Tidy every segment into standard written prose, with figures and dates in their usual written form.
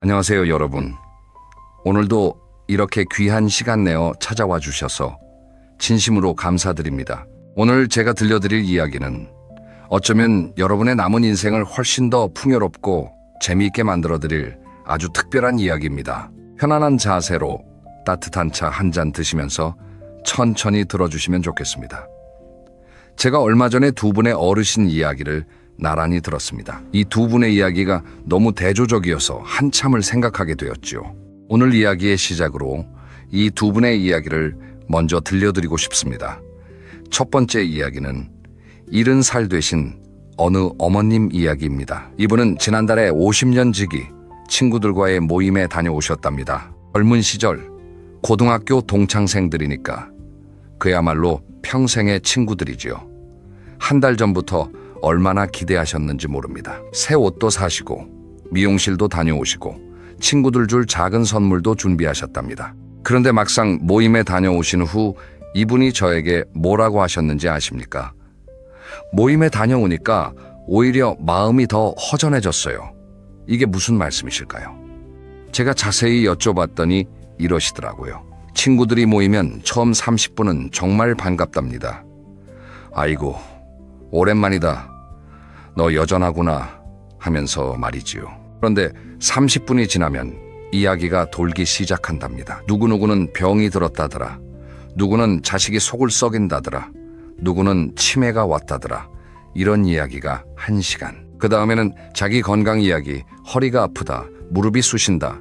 안녕하세요, 여러분. 오늘도 이렇게 귀한 시간 내어 찾아와 주셔서 진심으로 감사드립니다. 오늘 제가 들려드릴 이야기는 어쩌면 여러분의 남은 인생을 훨씬 더 풍요롭고 재미있게 만들어드릴 아주 특별한 이야기입니다. 편안한 자세로 따뜻한 차 한 잔 드시면서 천천히 들어주시면 좋겠습니다. 제가 얼마 전에 두 분의 어르신 이야기를 나란히 들었습니다. 이 두 분의 이야기가 너무 대조적이어서 한참을 생각하게 되었지요. 오늘 이야기의 시작으로 이 두 분의 이야기를 먼저 들려드리고 싶습니다. 첫 번째 이야기는 70살 되신 어느 어머님 이야기입니다. 이분은 지난달에 50년 지기 친구들과의 모임에 다녀오셨답니다. 젊은 시절 고등학교 동창생들이니까 그야말로 평생의 친구들이지요. 한 달 전부터 얼마나 기대하셨는지 모릅니다. 새 옷도 사시고 미용실도 다녀오시고 친구들 줄 작은 선물도 준비하셨답니다. 그런데 막상 모임에 다녀오신 후 이분이 저에게 뭐라고 하셨는지 아십니까? 모임에 다녀오니까 오히려 마음이 더 허전해졌어요. 이게 무슨 말씀이실까요? 제가 자세히 여쭤봤더니 이러시더라고요. 친구들이 모이면 처음 30분은 정말 반갑답니다. 아이고, 오랜만이다. 너 여전하구나 하면서 말이지요. 그런데 30분이 지나면 이야기가 돌기 시작한답니다. 누구누구는 병이 들었다더라. 누구는 자식이 속을 썩인다더라. 누구는 치매가 왔다더라. 이런 이야기가 1시간. 그 다음에는 자기 건강 이야기, 허리가 아프다, 무릎이 쑤신다,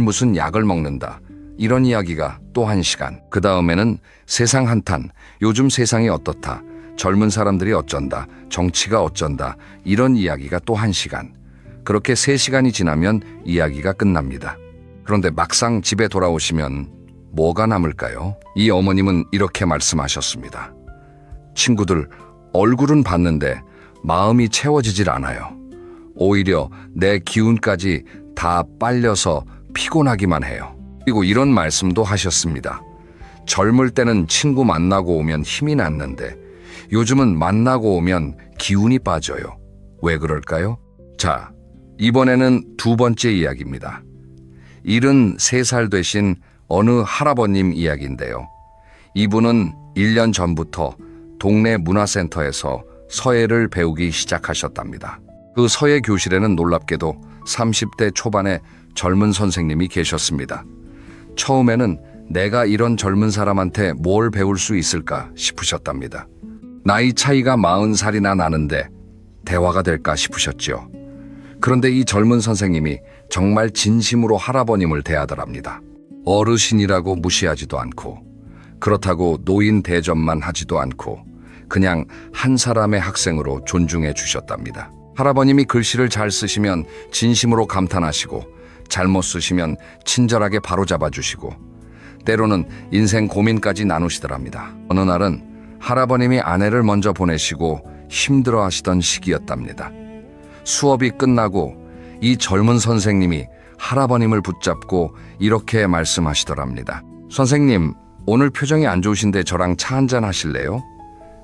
무슨 약을 먹는다. 이런 이야기가 또 1시간. 그 다음에는 세상 한탄, 요즘 세상이 어떻다, 젊은 사람들이 어쩐다, 정치가 어쩐다, 이런 이야기가 또 1시간. 그렇게 3시간이 지나면 이야기가 끝납니다. 그런데 막상 집에 돌아오시면 뭐가 남을까요? 이 어머님은 이렇게 말씀하셨습니다. 친구들, 얼굴은 봤는데 마음이 채워지질 않아요. 오히려 내 기운까지 다 빨려서 피곤하기만 해요. 그리고 이런 말씀도 하셨습니다. 젊을 때는 친구 만나고 오면 힘이 났는데 요즘은 만나고 오면 기운이 빠져요. 왜 그럴까요? 자, 이번에는 두 번째 이야기입니다. 73살 되신 어느 할아버님 이야기인데요. 이분은 1년 전부터 동네 문화센터에서 서예를 배우기 시작하셨답니다. 그 서예 교실에는 놀랍게도 30대 초반의 젊은 선생님이 계셨습니다. 처음에는 내가 이런 젊은 사람한테 뭘 배울 수 있을까 싶으셨답니다. 나이 차이가 40살이나 나는데 대화가 될까 싶으셨죠. 그런데 이 젊은 선생님이 정말 진심으로 할아버님을 대하더랍니다. 어르신이라고 무시하지도 않고, 그렇다고 노인 대접만 하지도 않고 그냥 한 사람의 학생으로 존중해 주셨답니다. 할아버님이 글씨를 잘 쓰시면 진심으로 감탄하시고, 잘못 쓰시면 친절하게 바로잡아 주시고, 때로는 인생 고민까지 나누시더랍니다. 어느 날은 할아버님이 아내를 먼저 보내시고 힘들어 하시던 시기였답니다. 수업이 끝나고 이 젊은 선생님이 할아버님을 붙잡고 이렇게 말씀하시더랍니다. 선생님, 오늘 표정이 안 좋으신데 저랑 차 한잔 하실래요?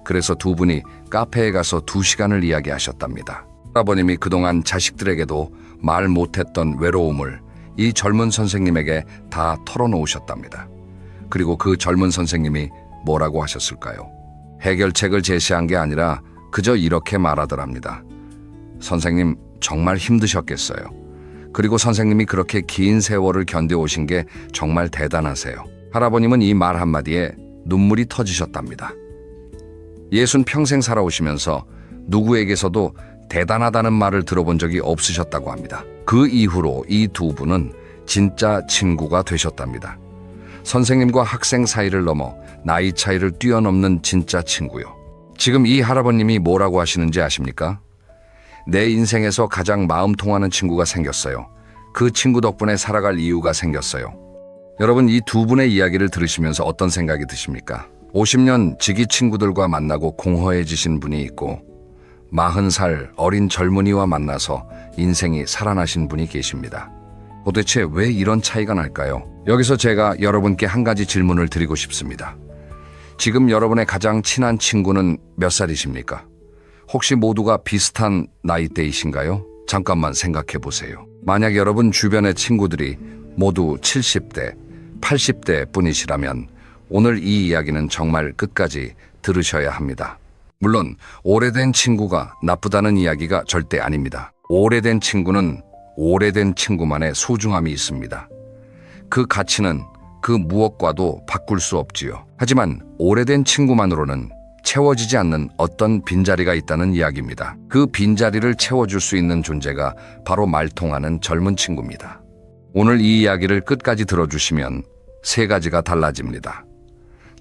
그래서 두 분이 카페에 가서 2시간을 이야기하셨답니다. 할아버님이 그동안 자식들에게도 말 못했던 외로움을 이 젊은 선생님에게 다 털어놓으셨답니다. 그리고 그 젊은 선생님이 뭐라고 하셨을까요? 해결책을 제시한 게 아니라 그저 이렇게 말하더랍니다. 선생님, 정말 힘드셨겠어요. 그리고 선생님이 그렇게 긴 세월을 견뎌오신 게 정말 대단하세요. 할아버님은 이 말 한마디에 눈물이 터지셨답니다. 60평생 살아오시면서 누구에게서도 대단하다는 말을 들어본 적이 없으셨다고 합니다. 그 이후로 이 두 분은 진짜 친구가 되셨답니다. 선생님과 학생 사이를 넘어 나이 차이를 뛰어넘는 진짜 친구요. 지금 이 할아버님이 뭐라고 하시는지 아십니까? 내 인생에서 가장 마음 통하는 친구가 생겼어요. 그 친구 덕분에 살아갈 이유가 생겼어요. 여러분, 이 두 분의 이야기를 들으시면서 어떤 생각이 드십니까? 50년 지기 친구들과 만나고 공허해지신 분이 있고, 40살 어린 젊은이와 만나서 인생이 살아나신 분이 계십니다. 도대체 왜 이런 차이가 날까요? 여기서 제가 여러분께 한 가지 질문을 드리고 싶습니다. 지금 여러분의 가장 친한 친구는 몇 살이십니까? 혹시 모두가 비슷한 나이대이신가요? 잠깐만 생각해 보세요. 만약 여러분 주변의 친구들이 모두 70대, 80대 뿐이시라면 오늘 이 이야기는 정말 끝까지 들으셔야 합니다. 물론 오래된 친구가 나쁘다는 이야기가 절대 아닙니다. 오래된 친구는 오래된 친구만의 소중함이 있습니다. 그 가치는 그 무엇과도 바꿀 수 없지요. 하지만 오래된 친구만으로는 채워지지 않는 어떤 빈자리가 있다는 이야기입니다. 그 빈자리를 채워줄 수 있는 존재가 바로 말통하는 젊은 친구입니다. 오늘 이 이야기를 끝까지 들어주시면 세 가지가 달라집니다.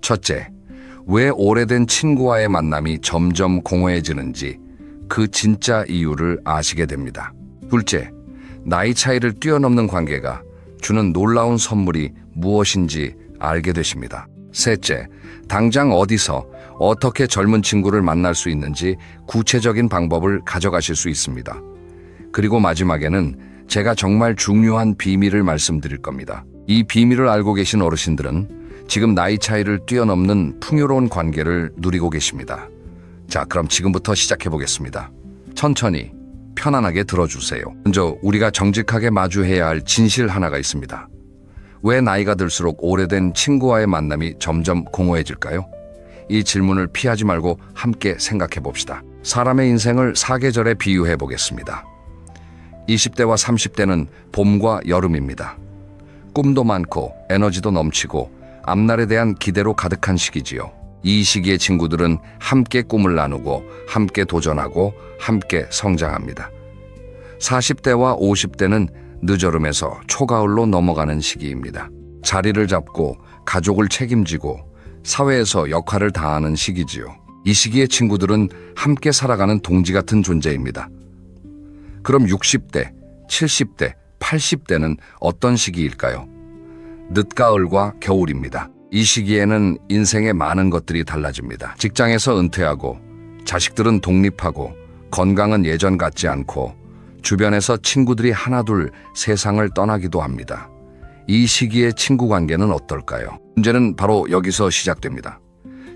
첫째, 왜 오래된 친구와의 만남이 점점 공허해지는지 그 진짜 이유를 아시게 됩니다. 둘째, 나이 차이를 뛰어넘는 관계가 주는 놀라운 선물이 무엇인지 알게 되십니다. 셋째, 당장 어디서 어떻게 젊은 친구를 만날 수 있는지 구체적인 방법을 가져가실 수 있습니다. 그리고 마지막에는 제가 정말 중요한 비밀을 말씀드릴 겁니다. 이 비밀을 알고 계신 어르신들은 지금 나이 차이를 뛰어넘는 풍요로운 관계를 누리고 계십니다. 자, 그럼 지금부터 시작해 보겠습니다. 천천히 편안하게 들어주세요. 먼저 우리가 정직하게 마주해야 할 진실 하나가 있습니다. 왜 나이가 들수록 오래된 친구와의 만남이 점점 공허해질까요? 이 질문을 피하지 말고 함께 생각해 봅시다. 사람의 인생을 사계절에 비유해 보겠습니다. 20대와 30대는 봄과 여름입니다. 꿈도 많고 에너지도 넘치고 앞날에 대한 기대로 가득한 시기지요. 이 시기의 친구들은 함께 꿈을 나누고 함께 도전하고 함께 성장합니다. 40대와 50대는 늦여름에서 초가을로 넘어가는 시기입니다. 자리를 잡고 가족을 책임지고 사회에서 역할을 다하는 시기지요. 이 시기의 친구들은 함께 살아가는 동지 같은 존재입니다. 그럼 60대, 70대, 80대는 어떤 시기일까요? 늦가을과 겨울입니다. 이 시기에는 인생의 많은 것들이 달라집니다. 직장에서 은퇴하고 자식들은 독립하고 건강은 예전 같지 않고 주변에서 친구들이 하나둘 세상을 떠나기도 합니다. 이 시기의 친구 관계는 어떨까요? 문제는 바로 여기서 시작됩니다.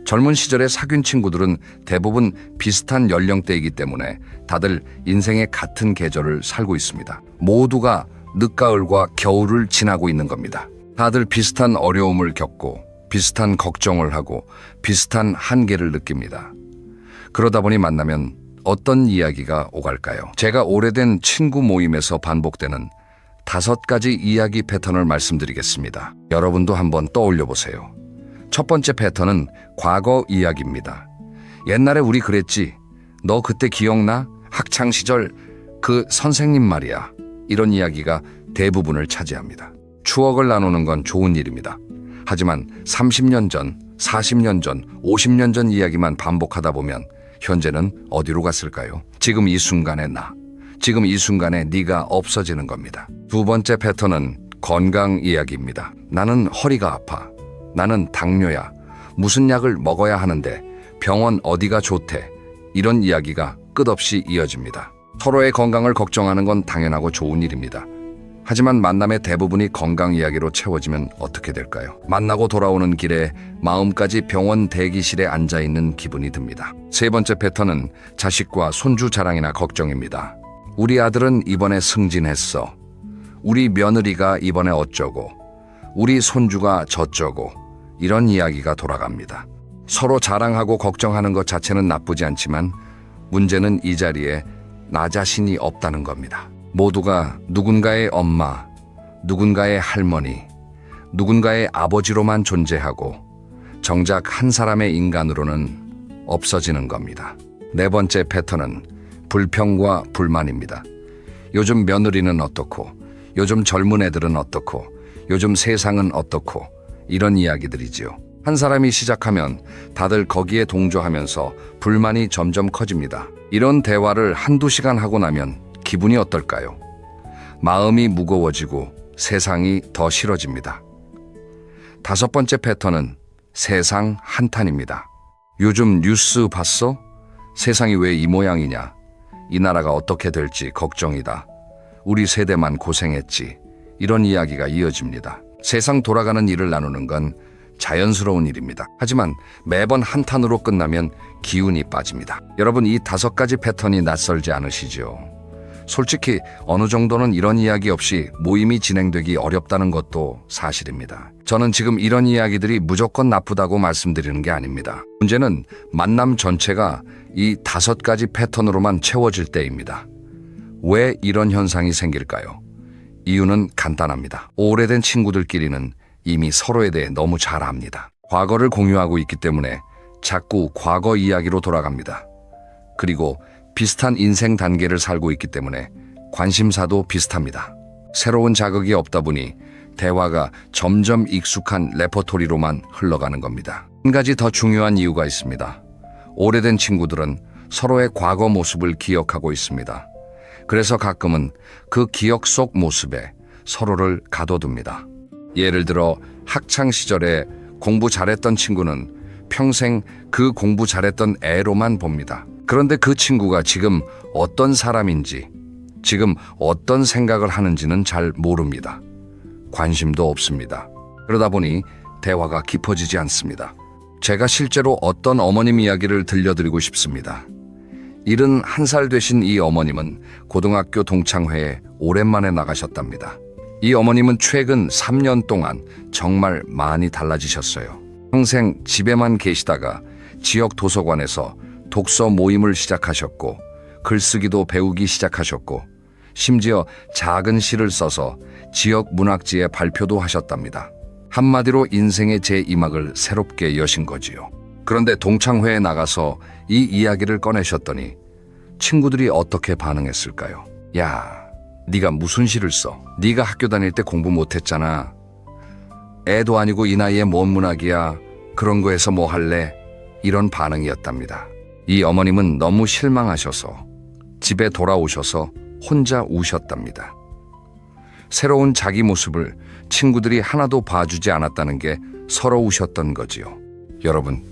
젊은 시절에 사귄 친구들은 대부분 비슷한 연령대이기 때문에 다들 인생의 같은 계절을 살고 있습니다. 모두가 늦가을과 겨울을 지나고 있는 겁니다. 다들 비슷한 어려움을 겪고 비슷한 걱정을 하고 비슷한 한계를 느낍니다. 그러다 보니 만나면 어떤 이야기가 오갈까요? 제가 오래된 친구 모임에서 반복되는 5가지 이야기 패턴을 말씀드리겠습니다. 여러분도 한번 떠올려 보세요. 첫 번째 패턴은 과거 이야기입니다. 옛날에 우리 그랬지. 너 그때 기억나? 학창 시절 그 선생님 말이야. 이런 이야기가 대부분을 차지합니다. 추억을 나누는 건 좋은 일입니다. 하지만 30년 전, 40년 전, 50년 전 이야기만 반복하다 보면 현재는 어디로 갔을까요? 지금 이 순간의 나, 지금 이 순간에 네가 없어지는 겁니다. 두 번째 패턴은 건강 이야기입니다. 나는 허리가 아파. 나는 당뇨야. 무슨 약을 먹어야 하는데 병원 어디가 좋대. 이런 이야기가 끝없이 이어집니다. 서로의 건강을 걱정하는 건 당연하고 좋은 일입니다. 하지만 만남의 대부분이 건강 이야기로 채워지면 어떻게 될까요? 만나고 돌아오는 길에 마음까지 병원 대기실에 앉아있는 기분이 듭니다. 세 번째 패턴은 자식과 손주 자랑이나 걱정입니다. 우리 아들은 이번에 승진했어. 우리 며느리가 이번에 어쩌고. 우리 손주가 저쩌고. 이런 이야기가 돌아갑니다. 서로 자랑하고 걱정하는 것 자체는 나쁘지 않지만 문제는 이 자리에 나 자신이 없다는 겁니다. 모두가 누군가의 엄마, 누군가의 할머니, 누군가의 아버지로만 존재하고 정작 한 사람의 인간으로는 없어지는 겁니다. 네 번째 패턴은 불평과 불만입니다. 요즘 며느리는 어떻고, 요즘 젊은 애들은 어떻고, 요즘 세상은 어떻고, 이런 이야기들이지요. 한 사람이 시작하면 다들 거기에 동조하면서 불만이 점점 커집니다. 이런 대화를 한두 시간 하고 나면 기분이 어떨까요? 마음이 무거워지고 세상이 더 싫어집니다. 다섯 번째 패턴은 세상 한탄입니다. 요즘 뉴스 봤어? 세상이 왜 이 모양이냐? 이 나라가 어떻게 될지 걱정이다. 우리 세대만 고생했지. 이런 이야기가 이어집니다. 세상 돌아가는 일을 나누는 건 자연스러운 일입니다. 하지만 매번 한탄으로 끝나면 기운이 빠집니다. 여러분, 이 5가지 패턴이 낯설지 않으시죠? 솔직히 어느 정도는 이런 이야기 없이 모임이 진행되기 어렵다는 것도 사실입니다. 저는 지금 이런 이야기들이 무조건 나쁘다고 말씀드리는 게 아닙니다. 문제는 만남 전체가 이 5가지 패턴으로만 채워질 때입니다. 왜 이런 현상이 생길까요? 이유는 간단합니다. 오래된 친구들끼리는 이미 서로에 대해 너무 잘 압니다. 과거를 공유하고 있기 때문에 자꾸 과거 이야기로 돌아갑니다. 그리고 비슷한 인생 단계를 살고 있기 때문에 관심사도 비슷합니다. 새로운 자극이 없다 보니 대화가 점점 익숙한 레퍼토리로만 흘러가는 겁니다. 한 가지 더 중요한 이유가 있습니다. 오래된 친구들은 서로의 과거 모습을 기억하고 있습니다. 그래서 가끔은 그 기억 속 모습에 서로를 가둬둡니다. 예를 들어 학창 시절에 공부 잘했던 친구는 평생 그 공부 잘했던 애로만 봅니다. 그런데 그 친구가 지금 어떤 사람인지, 지금 어떤 생각을 하는지는 잘 모릅니다. 관심도 없습니다. 그러다 보니 대화가 깊어지지 않습니다. 제가 실제로 어떤 어머님 이야기를 들려드리고 싶습니다. 71살 되신 이 어머님은 고등학교 동창회에 오랜만에 나가셨답니다. 이 어머님은 최근 3년 동안 정말 많이 달라지셨어요. 평생 집에만 계시다가 지역 도서관에서 독서 모임을 시작하셨고, 글쓰기도 배우기 시작하셨고, 심지어 작은 시를 써서 지역 문학지에 발표도 하셨답니다. 한마디로 인생의 제2막을 새롭게 여신 거지요. 그런데 동창회에 나가서 이 이야기를 꺼내셨더니 친구들이 어떻게 반응했을까요? 야, 네가 무슨 시를 써? 네가 학교 다닐 때 공부 못했잖아. 애도 아니고 이 나이에 뭔 문학이야. 그런 거에서 뭐 할래? 이런 반응이었답니다. 이 어머님은 너무 실망하셔서 집에 돌아오셔서 혼자 우셨답니다. 새로운 자기 모습을 친구들이 하나도 봐주지 않았다는 게 서러우셨던 거지요. 여러분,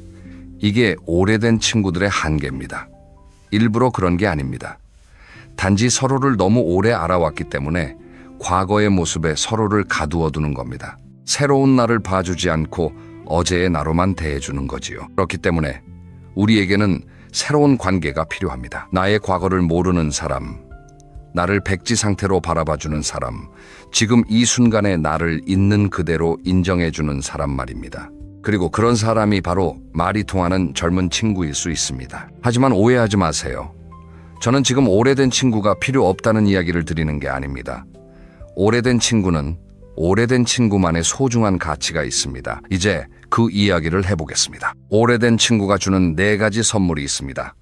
이게 오래된 친구들의 한계입니다. 일부러 그런 게 아닙니다. 단지 서로를 너무 오래 알아왔기 때문에 과거의 모습에 서로를 가두어두는 겁니다. 새로운 나를 봐주지 않고 어제의 나로만 대해주는 거지요. 그렇기 때문에 우리에게는 새로운 관계가 필요합니다. 나의 과거를 모르는 사람, 나를 백지 상태로 바라봐주는 사람, 지금 이 순간의 나를 있는 그대로 인정해주는 사람 말입니다. 그리고 그런 사람이 바로 말이 통하는 젊은 친구일 수 있습니다. 하지만 오해하지 마세요. 저는 지금 오래된 친구가 필요 없다는 이야기를 드리는 게 아닙니다. 오래된 친구는 오래된 친구만의 소중한 가치가 있습니다. 이제 그 이야기를 해보겠습니다. 오래된 친구가 주는 4가지 선물이 있습니다.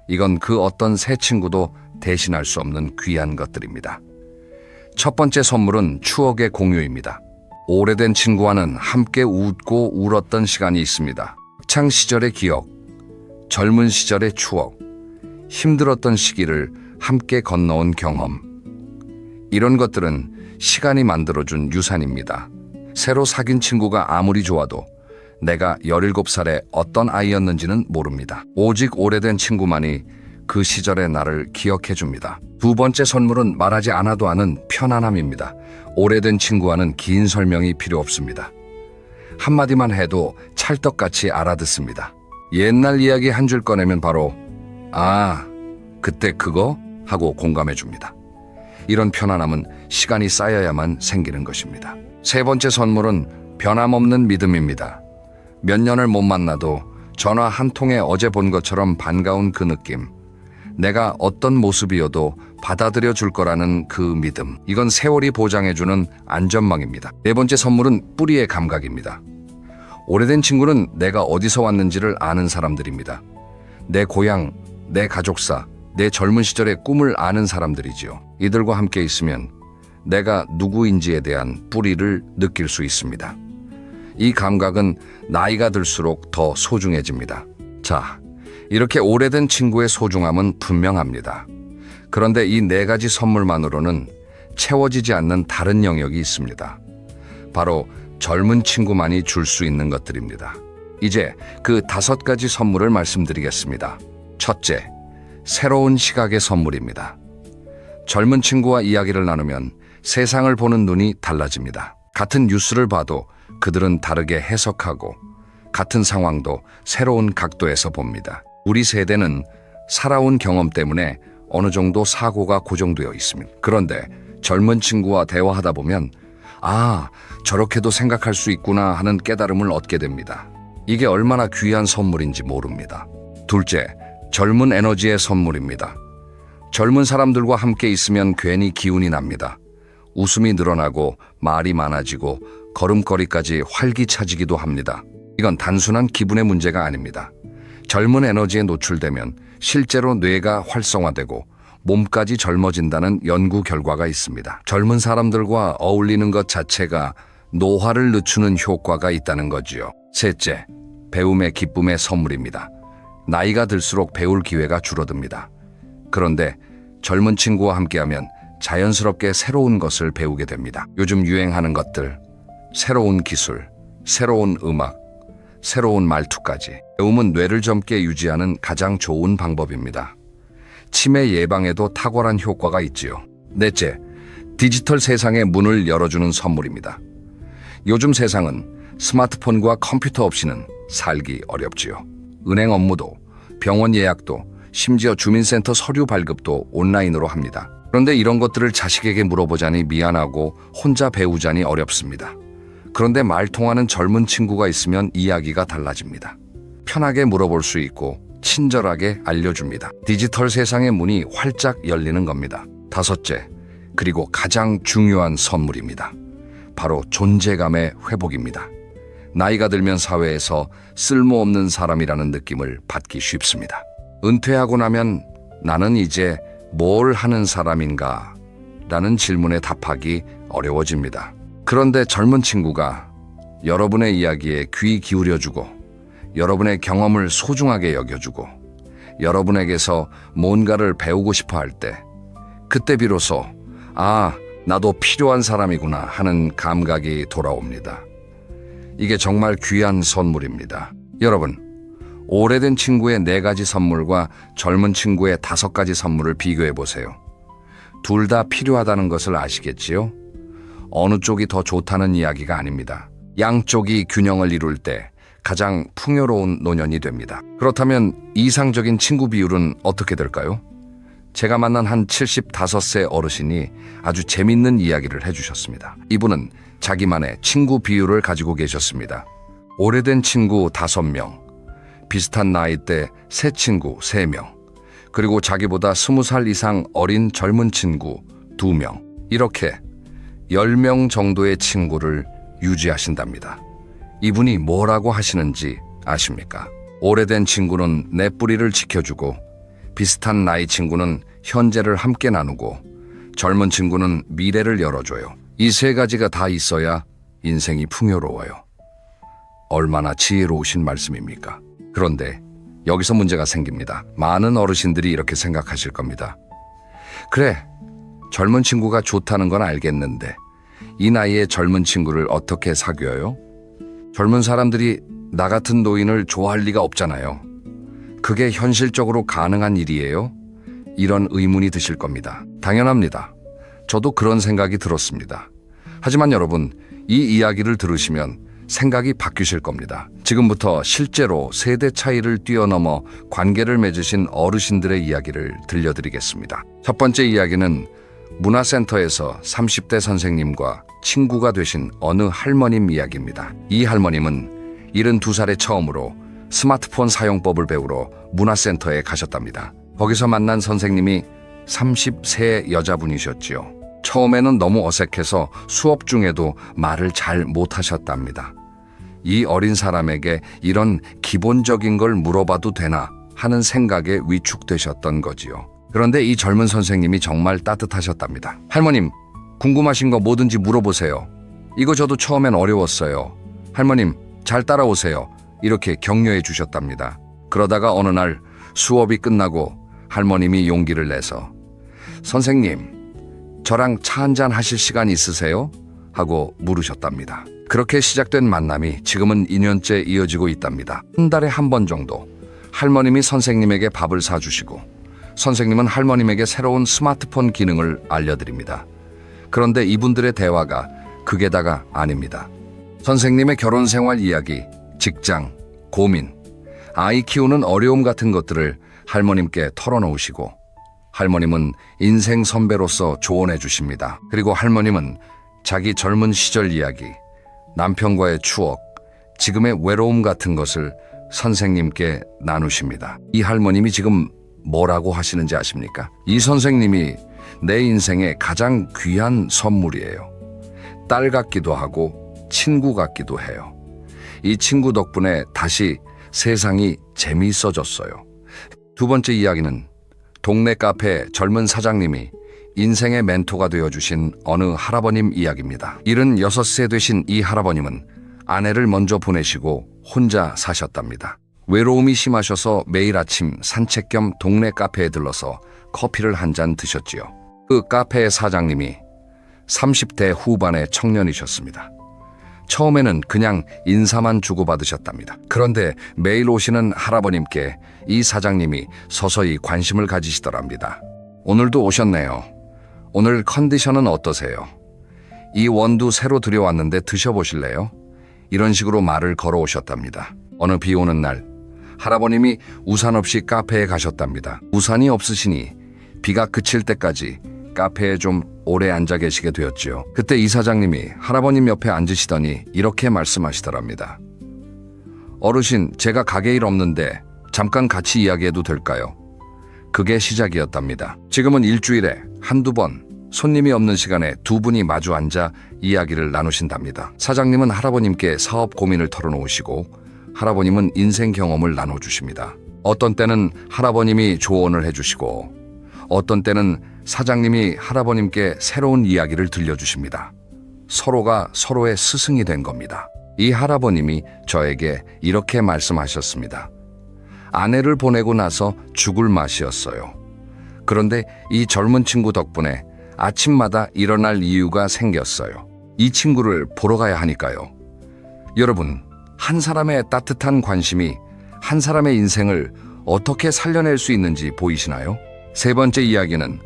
이건 그 어떤 새 친구도 대신할 수 없는 귀한 것들입니다. 첫 번째 선물은 추억의 공유입니다. 오래된 친구와는 함께 웃고 울었던 시간이 있습니다. 학창 시절의 기억, 젊은 시절의 추억, 힘들었던 시기를 함께 건너온 경험. 이런 것들은 시간이 만들어준 유산입니다. 새로 사귄 친구가 아무리 좋아도 내가 17살에 어떤 아이였는지는 모릅니다. 오직 오래된 친구만이 그 시절의 나를 기억해줍니다. 두 번째 선물은 말하지 않아도 아는 편안함입니다. 오래된 친구와는 긴 설명이 필요 없습니다. 한마디만 해도 찰떡같이 알아듣습니다. 옛날 이야기 한 줄 꺼내면 바로 아, 그때 그거? 하고 공감해줍니다. 이런 편안함은 시간이 쌓여야만 생기는 것입니다. 세 번째 선물은 변함없는 믿음입니다. 몇 년을 못 만나도 전화 한 통에 어제 본 것처럼 반가운 그 느낌. 내가 어떤 모습이어도 받아들여 줄 거라는 그 믿음. 이건 세월이 보장해주는 안전망입니다. 네 번째 선물은 뿌리의 감각입니다. 오래된 친구는 내가 어디서 왔는지를 아는 사람들입니다. 내 고향, 내 가족사, 내 젊은 시절의 꿈을 아는 사람들이지요. 이들과 함께 있으면 내가 누구인지에 대한 뿌리를 느낄 수 있습니다. 이 감각은 나이가 들수록 더 소중해집니다. 자, 이렇게 오래된 친구의 소중함은 분명합니다. 그런데 이 4가지 선물만으로는 채워지지 않는 다른 영역이 있습니다. 바로 젊은 친구만이 줄 수 있는 것들입니다. 이제 그 5가지 선물을 말씀드리겠습니다. 첫째, 새로운 시각의 선물입니다. 젊은 친구와 이야기를 나누면 세상을 보는 눈이 달라집니다. 같은 뉴스를 봐도 그들은 다르게 해석하고 같은 상황도 새로운 각도에서 봅니다. 우리 세대는 살아온 경험 때문에 어느 정도 사고가 고정되어 있습니다. 그런데 젊은 친구와 대화하다 보면 아, 저렇게도 생각할 수 있구나 하는 깨달음을 얻게 됩니다. 이게 얼마나 귀한 선물인지 모릅니다. 둘째, 젊은 에너지의 선물입니다. 젊은 사람들과 함께 있으면 괜히 기운이 납니다. 웃음이 늘어나고 말이 많아지고 걸음걸이까지 활기차지기도 합니다. 이건 단순한 기분의 문제가 아닙니다. 젊은 에너지에 노출되면 실제로 뇌가 활성화되고 몸까지 젊어진다는 연구 결과가 있습니다. 젊은 사람들과 어울리는 것 자체가 노화를 늦추는 효과가 있다는 거지요. 셋째, 배움의 기쁨의 선물입니다. 나이가 들수록 배울 기회가 줄어듭니다. 그런데 젊은 친구와 함께하면 자연스럽게 새로운 것을 배우게 됩니다. 요즘 유행하는 것들, 새로운 기술, 새로운 음악, 새로운 말투까지. 배움은 뇌를 젊게 유지하는 가장 좋은 방법입니다. 치매 예방에도 탁월한 효과가 있지요. 넷째, 디지털 세상의 문을 열어주는 선물입니다. 요즘 세상은 스마트폰과 컴퓨터 없이는 살기 어렵지요. 은행 업무도, 병원 예약도, 심지어 주민센터 서류 발급도 온라인으로 합니다. 그런데 이런 것들을 자식에게 물어보자니 미안하고 혼자 배우자니 어렵습니다. 그런데 말 통하는 젊은 친구가 있으면 이야기가 달라집니다. 편하게 물어볼 수 있고 친절하게 알려줍니다. 디지털 세상의 문이 활짝 열리는 겁니다. 다섯째, 그리고 가장 중요한 선물입니다. 바로 존재감의 회복입니다. 나이가 들면 사회에서 쓸모없는 사람이라는 느낌을 받기 쉽습니다. 은퇴하고 나면 나는 이제 뭘 하는 사람인가? 라는 질문에 답하기 어려워집니다. 그런데 젊은 친구가 여러분의 이야기에 귀 기울여주고 여러분의 경험을 소중하게 여겨주고 여러분에게서 뭔가를 배우고 싶어 할 때 그때 비로소 아, 나도 필요한 사람이구나 하는 감각이 돌아옵니다. 이게 정말 귀한 선물입니다. 여러분, 오래된 친구의 4가지 선물과 젊은 친구의 5가지 선물을 비교해 보세요. 둘 다 필요하다는 것을 아시겠지요? 어느 쪽이 더 좋다는 이야기가 아닙니다. 양쪽이 균형을 이룰 때 가장 풍요로운 노년이 됩니다. 그렇다면 이상적인 친구 비율은 어떻게 될까요? 제가 만난 한 75세 어르신이 아주 재밌는 이야기를 해주셨습니다. 이분은 자기만의 친구 비율을 가지고 계셨습니다. 오래된 친구 5명, 비슷한 나이대 새 친구 3명, 그리고 자기보다 20살 이상 어린 젊은 친구 2명, 이렇게 10명 정도의 친구를 유지하신답니다. 이분이 뭐라고 하시는지 아십니까? 오래된 친구는 내 뿌리를 지켜주고, 비슷한 나이 친구는 현재를 함께 나누고, 젊은 친구는 미래를 열어줘요. 이 3가지가 다 있어야 인생이 풍요로워요. 얼마나 지혜로우신 말씀입니까? 그런데 여기서 문제가 생깁니다. 많은 어르신들이 이렇게 생각하실 겁니다. 그래, 젊은 친구가 좋다는 건 알겠는데 이 나이에 젊은 친구를 어떻게 사귀어요? 젊은 사람들이 나 같은 노인을 좋아할 리가 없잖아요. 그게 현실적으로 가능한 일이에요? 이런 의문이 드실 겁니다. 당연합니다. 저도 그런 생각이 들었습니다. 하지만 여러분, 이 이야기를 들으시면 생각이 바뀌실 겁니다. 지금부터 실제로 세대 차이를 뛰어넘어 관계를 맺으신 어르신들의 이야기를 들려드리겠습니다. 첫 번째 이야기는 문화센터에서 30대 선생님과 친구가 되신 어느 할머님 이야기입니다. 이 할머님은 72살에 처음으로 스마트폰 사용법을 배우러 문화센터에 가셨답니다. 거기서 만난 선생님이 30세 여자분이셨지요. 처음에는 너무 어색해서 수업 중에도 말을 잘 못하셨답니다. 이 어린 사람에게 이런 기본적인 걸 물어봐도 되나 하는 생각에 위축되셨던 거지요. 그런데 이 젊은 선생님이 정말 따뜻하셨답니다. 할머님, 궁금하신 거 뭐든지 물어보세요. 이거 저도 처음엔 어려웠어요. 할머님, 잘 따라오세요. 이렇게 격려해 주셨답니다. 그러다가 어느 날 수업이 끝나고 할머님이 용기를 내서 선생님, 저랑 차 한잔 하실 시간 있으세요? 하고 물으셨답니다. 그렇게 시작된 만남이 지금은 2년째 이어지고 있답니다. 한 달에 한 번 정도 할머님이 선생님에게 밥을 사주시고 선생님은 할머님에게 새로운 스마트폰 기능을 알려드립니다. 그런데 이분들의 대화가 극에 다가 아닙니다. 선생님의 결혼 생활 이야기, 직장, 고민, 아이 키우는 어려움 같은 것들을 할머님께 털어놓으시고 할머님은 인생 선배로서 조언해 주십니다. 그리고 할머님은 자기 젊은 시절 이야기, 남편과의 추억, 지금의 외로움 같은 것을 선생님께 나누십니다. 이 할머님이 지금 뭐라고 하시는지 아십니까? 이 선생님이 내 인생의 가장 귀한 선물이에요. 딸 같기도 하고 친구 같기도 해요. 이 친구 덕분에 다시 세상이 재미있어졌어요. 두 번째 이야기는 동네 카페 젊은 사장님이 인생의 멘토가 되어주신 어느 할아버님 이야기입니다. 76세 되신 이 할아버님은 아내를 먼저 보내시고 혼자 사셨답니다. 외로움이 심하셔서 매일 아침 산책 겸 동네 카페에 들러서 커피를 한 잔 드셨지요. 그 카페의 사장님이 30대 후반의 청년이셨습니다. 처음에는 그냥 인사만 주고받으셨답니다. 그런데 매일 오시는 할아버님께 이 사장님이 서서히 관심을 가지시더랍니다. 오늘도 오셨네요. 오늘 컨디션은 어떠세요? 이 원두 새로 들여왔는데 드셔보실래요? 이런 식으로 말을 걸어오셨답니다. 어느 비 오는 날 할아버님이 우산 없이 카페에 가셨답니다. 우산이 없으시니 비가 그칠 때까지 카페에 좀 오래 앉아 계시게 되었지요. 그때 이 사장님이 할아버님 옆에 앉으시더니 이렇게 말씀하시더랍니다. 어르신, 제가 가게 일 없는데 잠깐 같이 이야기해도 될까요? 그게 시작이었답니다. 지금은 일주일에 한두 번 손님이 없는 시간에 두 분이 마주 앉아 이야기를 나누신답니다. 사장님은 할아버님께 사업 고민을 털어놓으시고 할아버님은 인생 경험을 나눠주십니다. 어떤 때는 할아버님이 조언을 해주시고 어떤 때는 사장님이 할아버님께 새로운 이야기를 들려주십니다. 서로가 서로의 스승이 된 겁니다. 이 할아버님이 저에게 이렇게 말씀하셨습니다. 아내를 보내고 나서 죽을 맛이었어요. 그런데 이 젊은 친구 덕분에 아침마다 일어날 이유가 생겼어요. 이 친구를 보러 가야 하니까요. 여러분, 한 사람의 따뜻한 관심이 한 사람의 인생을 어떻게 살려낼 수 있는지 보이시나요? 세 번째 이야기는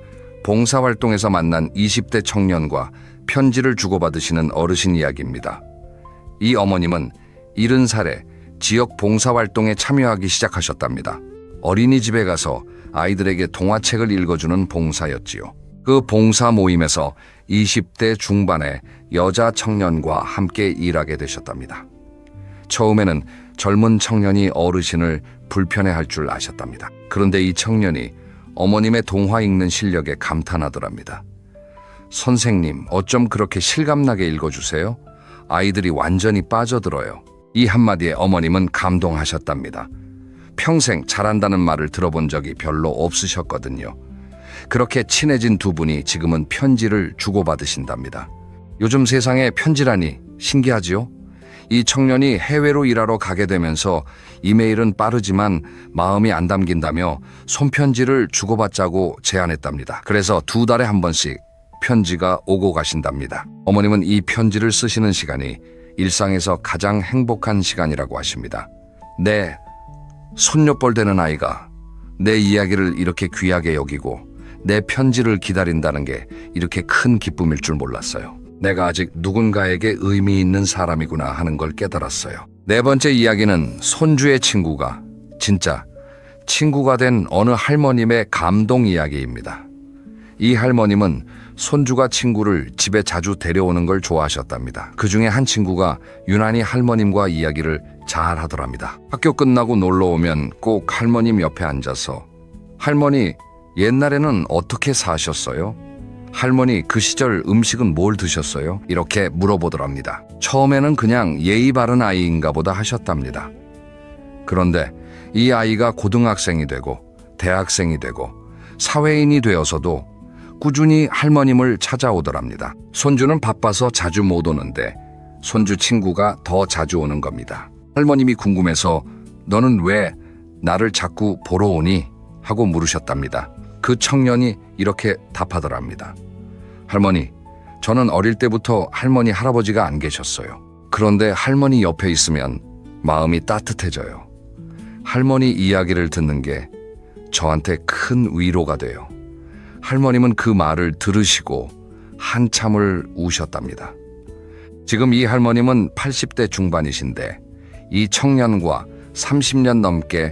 봉사활동에서 만난 20대 청년과 편지를 주고받으시는 어르신 이야기입니다. 이 어머님은 70살에 지역 봉사활동에 참여하기 시작하셨답니다. 어린이집에 가서 아이들에게 동화책을 읽어주는 봉사였지요. 그 봉사 모임에서 20대 중반의 여자 청년과 함께 일하게 되셨답니다. 처음에는 젊은 청년이 어르신을 불편해할 줄 아셨답니다. 그런데 이 청년이 어머님의 동화 읽는 실력에 감탄하더랍니다. 선생님, 어쩜 그렇게 실감나게 읽어주세요? 아이들이 완전히 빠져들어요. 이 한마디에 어머님은 감동하셨답니다. 평생 잘한다는 말을 들어본 적이 별로 없으셨거든요. 그렇게 친해진 두 분이 지금은 편지를 주고받으신답니다. 요즘 세상에 편지라니 신기하지요? 이 청년이 해외로 일하러 가게 되면서 이메일은 빠르지만 마음이 안 담긴다며 손편지를 주고받자고 제안했답니다. 그래서 2달에 한 번씩 편지가 오고 가신답니다. 어머님은 이 편지를 쓰시는 시간이 일상에서 가장 행복한 시간이라고 하십니다. 내 손녀뻘 되는 아이가 내 이야기를 이렇게 귀하게 여기고 내 편지를 기다린다는 게 이렇게 큰 기쁨일 줄 몰랐어요. 내가 아직 누군가에게 의미 있는 사람이구나 하는 걸 깨달았어요. 네 번째 이야기는 손주의 친구가 진짜 친구가 된 어느 할머님의 감동 이야기입니다. 이 할머님은 손주가 친구를 집에 자주 데려오는 걸 좋아하셨답니다. 그 중에 한 친구가 유난히 할머님과 이야기를 잘 하더랍니다. 학교 끝나고 놀러 오면 꼭 할머님 옆에 앉아서 할머니, 옛날에는 어떻게 사셨어요? 할머니, 그 시절 음식은 뭘 드셨어요? 이렇게 물어보더랍니다. 처음에는 그냥 예의 바른 아이인가 보다 하셨답니다. 그런데 이 아이가 고등학생이 되고 대학생이 되고 사회인이 되어서도 꾸준히 할머님을 찾아오더랍니다. 손주는 바빠서 자주 못 오는데 손주 친구가 더 자주 오는 겁니다. 할머님이 궁금해서 너는 왜 나를 자꾸 보러 오니? 하고 물으셨답니다. 그 청년이 이렇게 답하더랍니다. 할머니, 저는 어릴 때부터 할머니, 할아버지가 안 계셨어요. 그런데 할머니 옆에 있으면 마음이 따뜻해져요. 할머니 이야기를 듣는 게 저한테 큰 위로가 돼요. 할머님은 그 말을 들으시고 한참을 우셨답니다. 지금 이 할머님은 80대 중반이신데 이 청년과 30년 넘게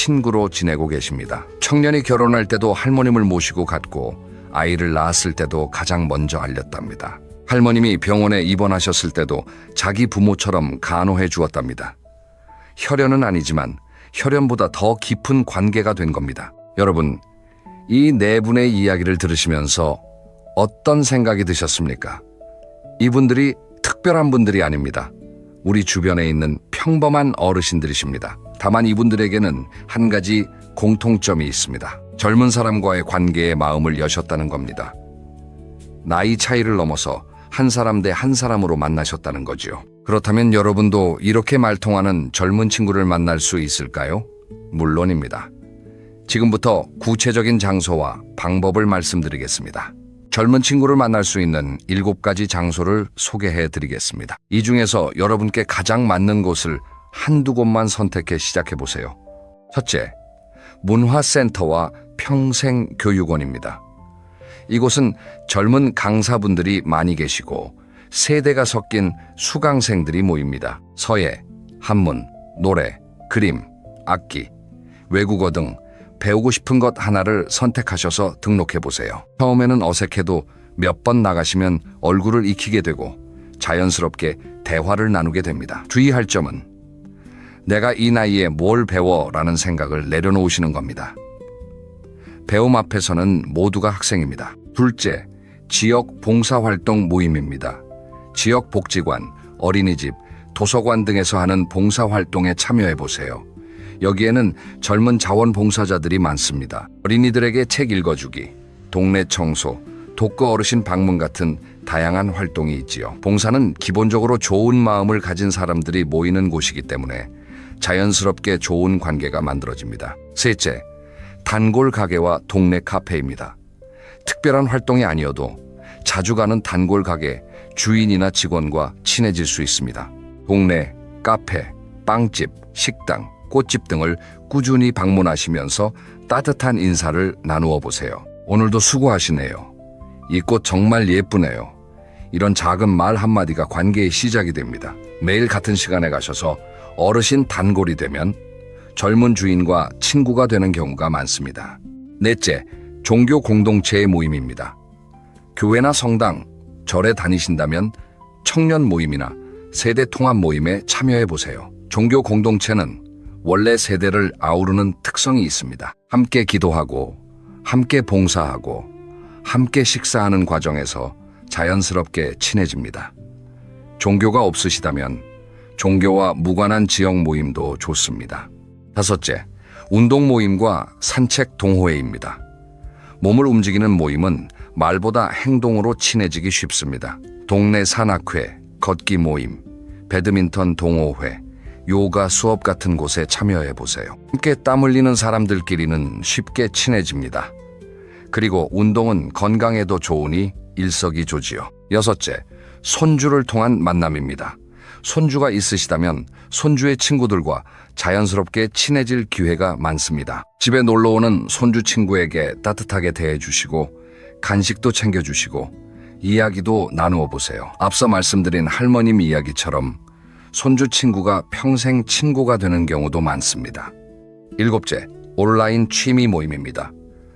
친구로 지내고 계십니다. 청년이 결혼할 때도 할머님을 모시고 갔고 아이를 낳았을 때도 가장 먼저 알렸답니다. 할머님이 병원에 입원하셨을 때도 자기 부모처럼 간호해 주었답니다. 혈연은 아니지만 혈연보다 더 깊은 관계가 된 겁니다. 여러분, 이 네 분의 이야기를 들으시면서 어떤 생각이 드셨습니까? 이분들이 특별한 분들이 아닙니다. 우리 주변에 있는 평범한 어르신들이십니다. 다만 이분들에게는 한 가지 공통점이 있습니다. 젊은 사람과의 관계에 마음을 여셨다는 겁니다. 나이 차이를 넘어서 한 사람 대 한 사람으로 만나셨다는 거지요. 그렇다면 여러분도 이렇게 말통하는 젊은 친구를 만날 수 있을까요? 물론입니다. 지금부터 구체적인 장소와 방법을 말씀드리겠습니다. 젊은 친구를 만날 수 있는 7가지 장소를 소개해 드리겠습니다. 이 중에서 여러분께 가장 맞는 곳을 한두 곳만 선택해 시작해 보세요. 첫째, 문화센터와 평생교육원입니다. 이곳은 젊은 강사분들이 많이 계시고 세대가 섞인 수강생들이 모입니다. 서예, 한문, 노래, 그림, 악기, 외국어 등 배우고 싶은 것 하나를 선택하셔서 등록해 보세요. 처음에는 어색해도 몇 번 나가시면 얼굴을 익히게 되고 자연스럽게 대화를 나누게 됩니다. 주의할 점은 내가 이 나이에 뭘 배워라는 생각을 내려놓으시는 겁니다. 배움 앞에서는 모두가 학생입니다. 둘째, 지역 봉사활동 모임입니다. 지역 복지관, 어린이집, 도서관 등에서 하는 봉사활동에 참여해 보세요. 여기에는 젊은 자원봉사자들이 많습니다. 어린이들에게 책 읽어주기, 동네 청소, 독거 어르신 방문 같은 다양한 활동이 있지요. 봉사는 기본적으로 좋은 마음을 가진 사람들이 모이는 곳이기 때문에 자연스럽게 좋은 관계가 만들어집니다. 셋째, 단골 가게와 동네 카페입니다. 특별한 활동이 아니어도 자주 가는 단골 가게 주인이나 직원과 친해질 수 있습니다. 동네, 카페, 빵집, 식당, 꽃집 등을 꾸준히 방문하시면서 따뜻한 인사를 나누어 보세요. 오늘도 수고하시네요. 이 꽃 정말 예쁘네요. 이런 작은 말 한마디가 관계의 시작이 됩니다. 매일 같은 시간에 가셔서 어르신 단골이 되면 젊은 주인과 친구가 되는 경우가 많습니다. 넷째, 종교 공동체의 모임입니다. 교회나 성당, 절에 다니신다면 청년 모임이나 세대 통합 모임에 참여해 보세요. 종교 공동체는 원래 세대를 아우르는 특성이 있습니다. 함께 기도하고, 함께 봉사하고, 함께 식사하는 과정에서 자연스럽게 친해집니다. 종교가 없으시다면 종교와 무관한 지역 모임도 좋습니다. 다섯째, 운동 모임과 산책 동호회입니다. 몸을 움직이는 모임은 말보다 행동으로 친해지기 쉽습니다. 동네 산악회, 걷기 모임, 배드민턴 동호회, 요가 수업 같은 곳에 참여해 보세요. 함께 땀 흘리는 사람들끼리는 쉽게 친해집니다. 그리고 운동은 건강에도 좋으니 일석이조지요. 여섯째, 손주를 통한 만남입니다. 손주가 있으시다면 손주의 친구들과 자연스럽게 친해질 기회가 많습니다. 집에 놀러오는 손주 친구에게 따뜻하게 대해주시고 간식도 챙겨주시고 이야기도 나누어 보세요. 앞서 말씀드린 할머님 이야기처럼 손주 친구가 평생 친구가 되는 경우도 많습니다. 일곱째, 온라인 취미 모임입니다.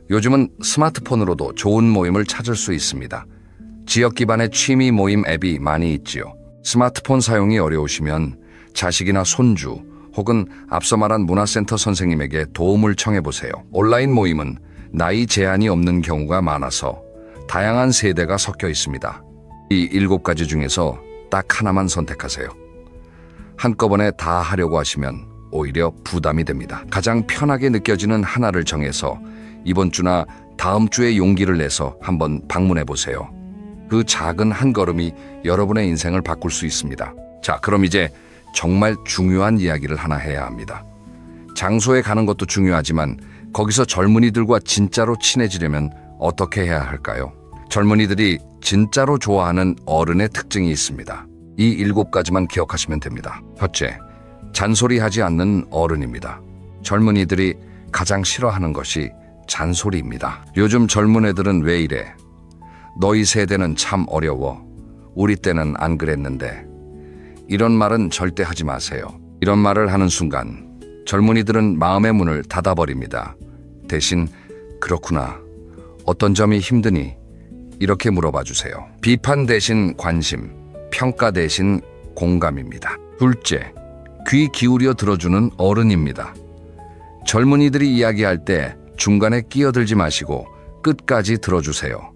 요즘은 스마트폰으로도 좋은 모임을 찾을 수 있습니다. 지역 기반의 취미 모임 앱이 많이 있지요. 스마트폰 사용이 어려우시면 자식이나 손주 혹은 앞서 말한 문화센터 선생님에게 도움을 청해보세요. 온라인 모임은 나이 제한이 없는 경우가 많아서 다양한 세대가 섞여 있습니다. 이 7가지 중에서 딱 하나만 선택하세요. 한꺼번에 다 하려고 하시면 오히려 부담이 됩니다. 가장 편하게 느껴지는 하나를 정해서 이번 주나 다음 주에 용기를 내서 한번 방문해 보세요. 그 작은 한 걸음이 여러분의 인생을 바꿀 수 있습니다. 자, 그럼 이제 정말 중요한 이야기를 하나 해야 합니다. 장소에 가는 것도 중요하지만 거기서 젊은이들과 진짜로 친해지려면 어떻게 해야 할까요? 젊은이들이 진짜로 좋아하는 어른의 특징이 있습니다. 이 7가지만 기억하시면 됩니다. 첫째, 잔소리하지 않는 어른입니다. 젊은이들이 가장 싫어하는 것이 잔소리입니다. 요즘 젊은 애들은 왜 이래? 너희 세대는 참 어려워. 우리 때는 안 그랬는데. 이런 말은 절대 하지 마세요. 이런 말을 하는 순간 젊은이들은 마음의 문을 닫아버립니다. 대신 그렇구나. 어떤 점이 힘드니? 이렇게 물어봐 주세요. 비판 대신 관심, 평가 대신 공감입니다. 둘째, 귀 기울여 들어주는 어른입니다. 젊은이들이 이야기할 때 중간에 끼어들지 마시고 끝까지 들어주세요.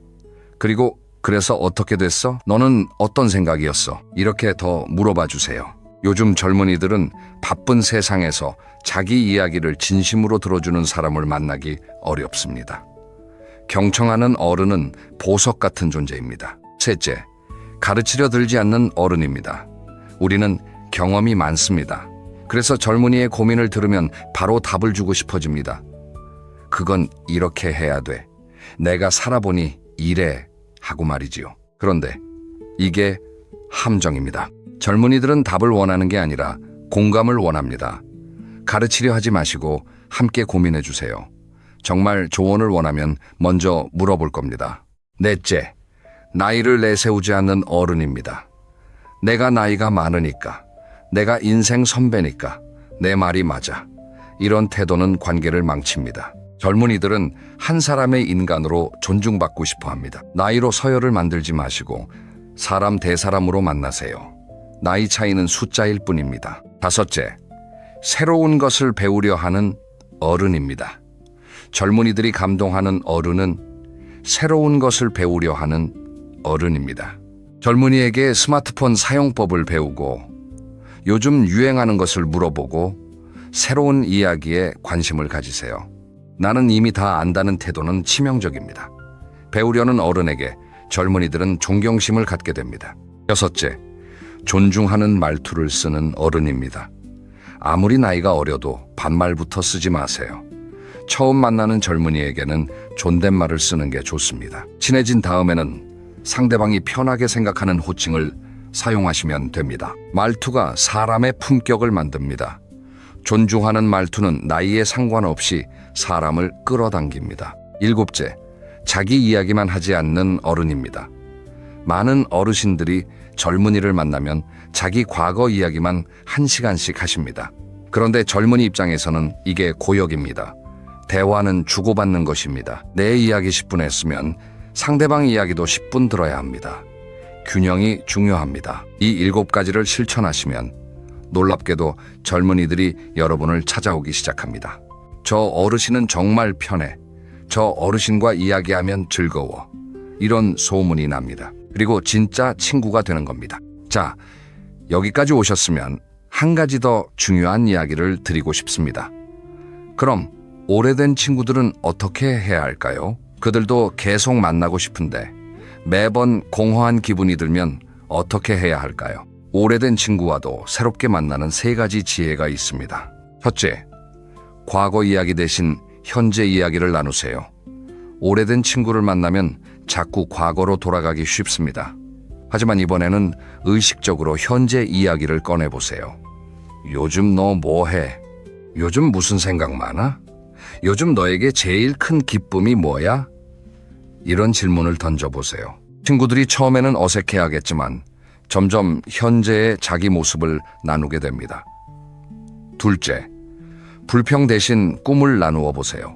그리고 그래서 어떻게 됐어? 너는 어떤 생각이었어? 이렇게 더 물어봐 주세요. 요즘 젊은이들은 바쁜 세상에서 자기 이야기를 진심으로 들어주는 사람을 만나기 어렵습니다. 경청하는 어른은 보석 같은 존재입니다. 셋째, 가르치려 들지 않는 어른입니다. 우리는 경험이 많습니다. 그래서 젊은이의 고민을 들으면 바로 답을 주고 싶어집니다. 그건 이렇게 해야 돼. 내가 살아보니 이래 하고 말이지요. 그런데 이게 함정입니다. 젊은이들은 답을 원하는 게 아니라 공감을 원합니다. 가르치려 하지 마시고 함께 고민해 주세요. 정말 조언을 원하면 먼저 물어볼 겁니다. 넷째, 나이를 내세우지 않는 어른입니다. 내가 나이가 많으니까, 내가 인생 선배니까, 내 말이 맞아. 이런 태도는 관계를 망칩니다. 젊은이들은 한 사람의 인간으로 존중받고 싶어 합니다. 나이로 서열을 만들지 마시고 사람 대사람으로 만나세요. 나이 차이는 숫자일 뿐입니다. 다섯째, 새로운 것을 배우려 하는 어른입니다. 젊은이들이 감동하는 어른은 새로운 것을 배우려 하는 어른입니다. 젊은이에게 스마트폰 사용법을 배우고 요즘 유행하는 것을 물어보고 새로운 이야기에 관심을 가지세요. 나는 이미 다 안다는 태도는 치명적입니다. 배우려는 어른에게 젊은이들은 존경심을 갖게 됩니다. 여섯째, 존중하는 말투를 쓰는 어른입니다. 아무리 나이가 어려도 반말부터 쓰지 마세요. 처음 만나는 젊은이에게는 존댓말을 쓰는 게 좋습니다. 친해진 다음에는 상대방이 편하게 생각하는 호칭을 사용하시면 됩니다. 말투가 사람의 품격을 만듭니다. 존중하는 말투는 나이에 상관없이 사람을 끌어당깁니다. 일곱째, 자기 이야기만 하지 않는 어른입니다. 많은 어르신들이 젊은이를 만나면 자기 과거 이야기만 1시간씩 하십니다. 그런데 젊은이 입장에서는 이게 고역입니다. 대화는 주고받는 것입니다. 내 이야기 10분 했으면 상대방 이야기도 10분 들어야 합니다. 균형이 중요합니다. 이 7가지를 실천하시면 놀랍게도 젊은이들이 여러분을 찾아오기 시작합니다. 저 어르신은 정말 편해. 저 어르신과 이야기하면 즐거워. 이런 소문이 납니다. 그리고 진짜 친구가 되는 겁니다. 자, 여기까지 오셨으면 한 가지 더 중요한 이야기를 드리고 싶습니다. 그럼 오래된 친구들은 어떻게 해야 할까요? 그들도 계속 만나고 싶은데 매번 공허한 기분이 들면 어떻게 해야 할까요? 오래된 친구와도 새롭게 만나는 3가지 지혜가 있습니다. 첫째, 과거 이야기 대신 현재 이야기를 나누세요. 오래된 친구를 만나면 자꾸 과거로 돌아가기 쉽습니다. 하지만 이번에는 의식적으로 현재 이야기를 꺼내보세요. 요즘 너 뭐해? 요즘 무슨 생각 많아? 요즘 너에게 제일 큰 기쁨이 뭐야? 이런 질문을 던져보세요. 친구들이 처음에는 어색해하겠지만 점점 현재의 자기 모습을 나누게 됩니다. 둘째, 불평 대신 꿈을 나누어 보세요.